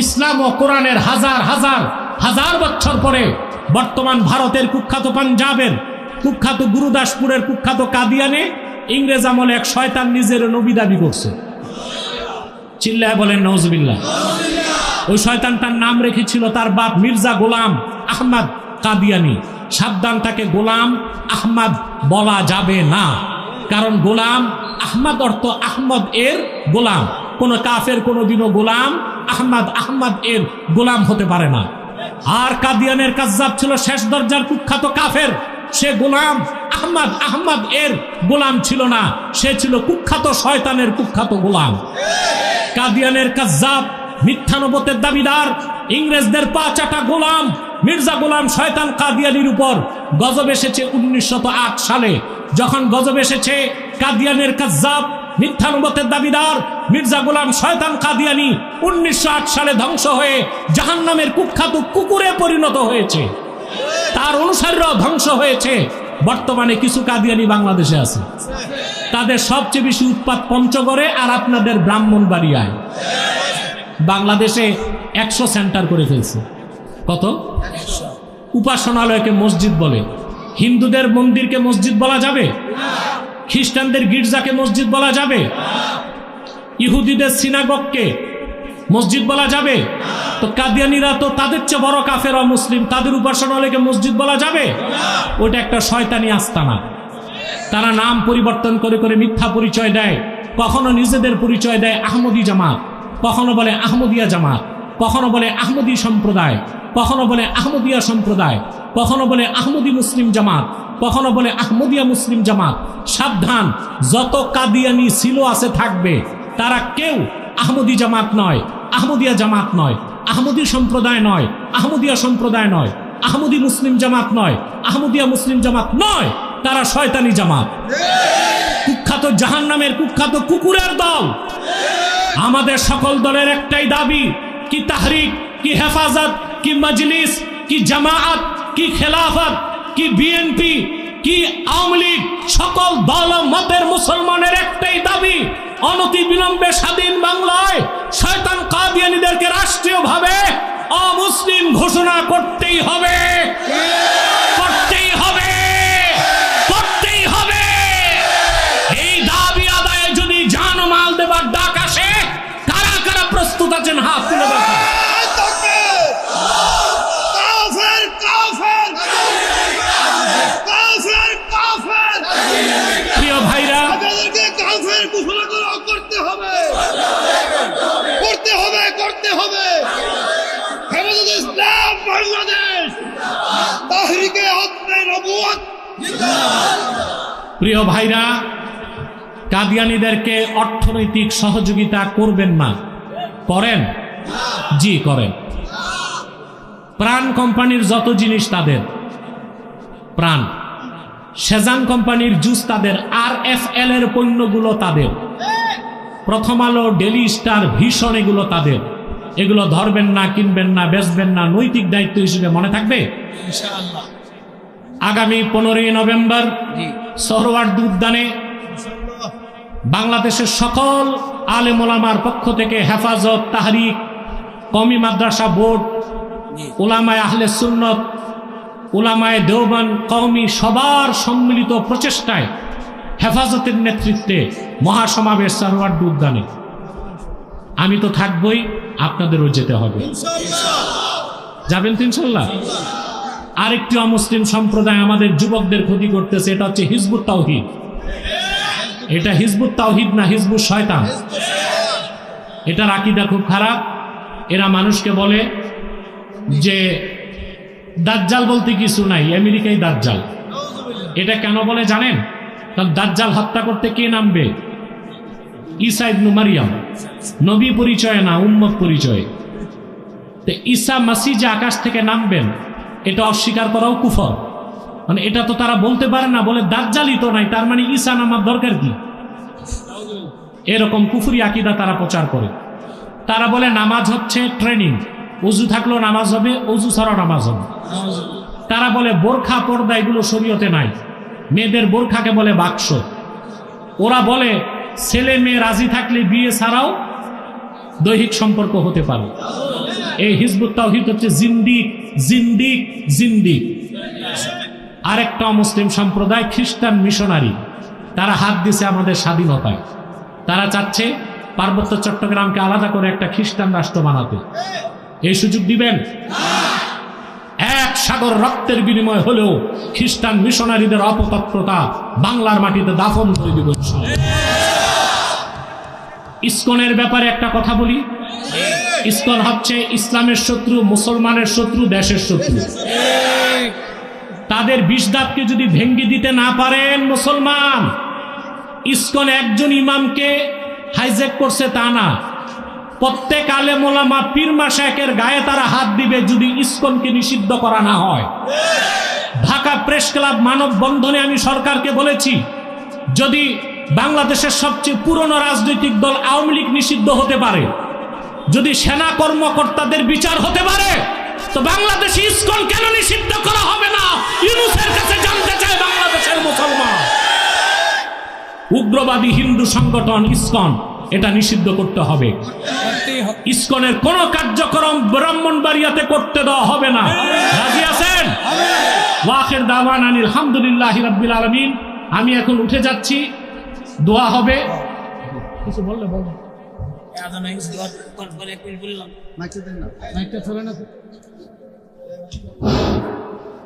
ইসলাম ও কোরআনের হাজার হাজার হাজার বছর পরে বর্তমান ভারতের কুখ্যাত পাঞ্জাবের কুখ্যাত গুরুদাসপুরের কুখ্যাত কাদিয়ানে ইংরেজ আমলে এক শয়তান নিজের নবী দাবি করছে। চিল্লায় বলেন নাউজুবিল্লাহ। ওই শয়তানটার নাম রেখেছিল তার বাপ মির্জা গোলাম আহমদ কাদিয়ানী। সাবধান, তাকে গোলাম আহমদ বলা যাবে না, কারণ গোলাম আহমদ অর্থ আহমদ এর গোলাম। কোন কাফের কোনদিনও গোলাম আহমদ এর গোলাম হতে পারে না। আর কাদিয়ানের কাজ্জাব ছিল শেষ দরজার কুখ্যাত কাফের, সে গোলাম আহমদ এর গোলাম ছিল না, সে ছিল কুখ্যাত শয়তানের কুখ্যাত গোলাম। কাদিয়ানের কাজ্জাব, মিথ্যানবতের দাবিদার, ইংরেজদের পা চাটা গোলাম মির্জা গোলাম শয়তান কাদিয়ানির উপর গজব এসেছে 1908 সালে। যখন গজব এসেছে, কাদিয়ানের কাজ্জাব, মিথ্যানবতের দাবিদার মির্জা গোলাম শয়তান কাদিয়ানি 1908 সালে ধ্বংস হয়ে জাহান্নামের কুখ্যাত কুকুরে পরিণত হয়েছে, তার অনুসারীরাও ধ্বংস হয়েছে। বর্তমানে কিছু কাদিয়ানি বাংলাদেশে আছে, তাদের সবচেয়ে বেশি উৎপাত পঞ্চগড়ে আর আপনাদের ব্রাহ্মণবাড়িয়ায়। বাংলাদেশে 100 সেন্টার করে ফেলছে। কত? উপাসনালয়কে মসজিদ বলে। হিন্দুদের মন্দিরকে মসজিদ বলা যাবে? খ্রিস্টানদের গির্জাকে মসজিদ বলা যাবে? ইহুদিদের সিনাগগকে মসজিদ বলা যাবে? তো কাদিয়ানীরা তো তাদের চেয়ে বড় কাফের অমুসলিম, তাদের উপাসনালয়কে মসজিদ বলা যাবে? ওটা একটা শয়তানি আস্তানা। তারা নাম পরিবর্তন করে করে মিথ্যা পরিচয় দেয়। কখনো নিজেদের পরিচয় দেয় আহমদী জামাত, কখনো বলে আহমদিয়া জামাত, কখনো বলে আহমদী সম্প্রদায়, কখনো বলে আহমদিয়া সম্প্রদায়, কখনো বলে আহমদী মুসলিম জামাত, কখনো বলে আহমদিয়া মুসলিম জামাত। সাবধান, যত কাদিয়ানি ছিল আছে থাকবে, তারা কেউ আহমদী জামাত নয়, আহমদিয়া জামাত নয়, আহমদী সম্প্রদায় নয়, আহমদিয়া সম্প্রদায় নয়, আহমদী মুসলিম জামাত নয়, আহমদিয়া মুসলিম জামাত নয়, তারা শয়তানি জামাত, কুখ্যাত জাহান্নামের কুখ্যাত কুকুরের দল। আমাদের সকল দলের একটাই দাবি, কি তাহরিক, কি হেফাজত, কি মজলিস, কি জামায়াত, কি খেলাফত, কি বিএনপি, কি আওয়ামী লীগ, সকল দল মতের মুসলমানের একটাই দাবি, অনতি বিলম্বে স্বাধীন বাংলায় শয়তান কাদিয়ানীদেরকে রাষ্ট্রীয়ভাবে অমুসলিম ঘোষণা করতেই হবে, করতেই হবে, করতেই হবে। এই দাবি আদায়ে যদি জানমাল দেবার ডাক আসে, কারা কারা প্রস্তুত আছেন হাত তুলে দেখান। প্রিয় ভাইরা, করতে হবে, করতে হবে, করতে হবে। হেফাজতে ইসলাম বাংলাদেশ, তাহরিকে আত্মে নবুয়ত। প্রিয় ভাইরা, কাদিয়ানীদেরকে অর্থনৈতিক সহযোগিতা করবেন না? করেন? জি করেন। প্রাণ কোম্পানির যত জিনিস তাদের, প্রাণ, সেজান কোম্পানির জুস তাদের, RFL এর পণ্যগুলো তাদের, প্রথম আলো, ডেলি স্টার, ভিশন এগুলো তাদের। এগুলো ধরবেন না, কিনবেন না, বেচবেন না, নৈতিক দায়িত্ব হিসেবে মনে থাকবে ইনশাআল্লাহ। আগামী 15ই নভেম্বর সোহরাওয়ার্দী উদ্যানে বাংলাদেশের সকল আলেম ওলামার পক্ষ থেকে হেফাজত, তাহরিক, কওমি মাদ্রাসা বোর্ড, উলামায়ে আহলে সুন্নত, উলামায়ে দেওবন্দ কওমি সবার সম্মিলিত প্রচেষ্টায় হেফাজতের নেতৃত্বে মহাসমাবেশ সারওয়ার্দ উদ্যানে। আমি তো থাকবই, আপনাদেরও যেতে হবে। যাবেন তো ইনশাল্লাহ? আরেকটি অমুসলিম সম্প্রদায় আমাদের যুবকদের ক্ষতি করতেছে, এটা হচ্ছে হিজবুত তাওহীদ। এটা হিজবুত তাওহীদ না, হিজবুত শয়তান। এটার আকীদা খুব খারাপ। এরা মানুষকে বলে যে দাজ্জাল বলতে কিছু নাই, আমেরিকাই দাজ্জাল। এটা কেন বলে জানেন? কারণ দাজ্জাল হত্যা করতে কে নামবে? ঈসা ইবনে মারিয়াম। নবী পরিচয় না, উম্মত পরিচয়। তো ঈসা মাসিহ যে আকাশ থেকে নামবেন, এটা অস্বীকার করাও কুফর। মানে এটা তো তারা বলতে পারে না, বলে দাজ্জালই তো নাই, তার মানে ঈসা নামার দরকার কি? এরকম কুফরি আকীদা তারা প্রচার করে। তারা বলে নামাজ হচ্ছে ট্রেনিং, ওযু থাকলেও নামাজ হবে, ওযু ছাড়াও নামাজ হবে। তারা বলে বোরখা পর্দা এগুলো শরীয়তে নাই, মেয়েদের বোরখাকে বলে বাক্স। ওরা বলে ছেলে মেয়ে রাজি থাকলে বিয়ে ছাড়াও দৈহিক সম্পর্ক হতে পারে। এই হিজবুত তাওহীদ হচ্ছে জিন্দিক জিন্দিক জিন্দিক। আরেকটা মুসলিম সম্প্রদায় খ্রিস্টান মিশনারি, তারা হাত দিছে আমাদের স্বাধীনতায়। তারা চাচ্ছে পার্বত্য চট্টগ্রামকে আলাদা করে একটা খ্রিস্টান রাষ্ট্র বানাতে। এই সুযোগ দিবেন? এক সাগর রক্তের বিনিময় হলেও খ্রিস্টান মিশনারিদের অপতৎপরতা বাংলার মাটিতে দাফন করে দিব। ইসকনের ব্যাপারে একটা কথা বলি। ইসকন হচ্ছে ইসলামের শত্রু, মুসলমানের শত্রু, দেশের শত্রু। তাদের বিষ দাঁতকে যদি ভেঙ্গে দিতে না পারেন মুসলমান, ইসকন একজন ইমামকে হাইজ্যাক করছে তা না, প্রত্যেক আলেম ওলামা পীর মাশায়েখের গায়ে তারা হাত দিবে যদি ইসকনকে নিষিদ্ধ করা না হয়। ঢাকা প্রেস ক্লাব মানববন্ধনে আমি সরকারকে বলেছি, যদি বাংলাদেশের সবচেয়ে পুরনো রাজনৈতিক দল আওয়ামী লীগ নিষিদ্ধ হতে পারে, যদি সেনা কর্মকর্তাদের বিচার হতে পারে, তো বাংলাদেশে ইসকন কেন নিষিদ্ধ করা হবে না? ইউনূসের কাছে জানতে চায় বাংলাদেশের মুসলমান। উগ্রবাদী হিন্দু সংগঠন ইসকন, এটা নিষিদ্ধ করতে হবে। ইসকনের কোন কার্যক্রম ব্রাহ্মণবাড়িয়াতে করতে দেওয়া হবে না। রাজি আছেন? ওয়াখির দাওয়ানা আলহামদুলিল্লাহি রাব্বিল আলামিন। আমি এখন উঠে যাচ্ছি, দোয়া হবে। কিছু বললে বল।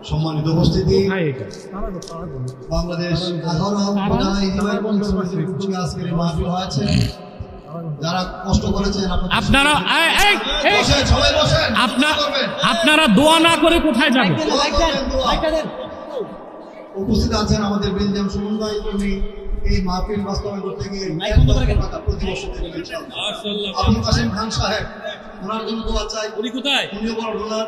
সম্মানিত উপস্থিতি, বাংলাদেশ 11 আজকের এই মাহফিল হয়েছে। যারা কষ্ট করেছেন আপনারা সবাই বসেন। আপনারা দোয়া না করে কোথায় যাবেন? উপস্থিত আছেন আমাদের বেলজিয়াম সুমন ভাই, উনি এই মাহফিল বাস্তবায়ন করতে গিয়ে প্রতি বছর আবুল কাসেম খান সাহেব, ওনার জন্য দোয়া চাই। উনি কোথায়? উনিও বড় ডোনার।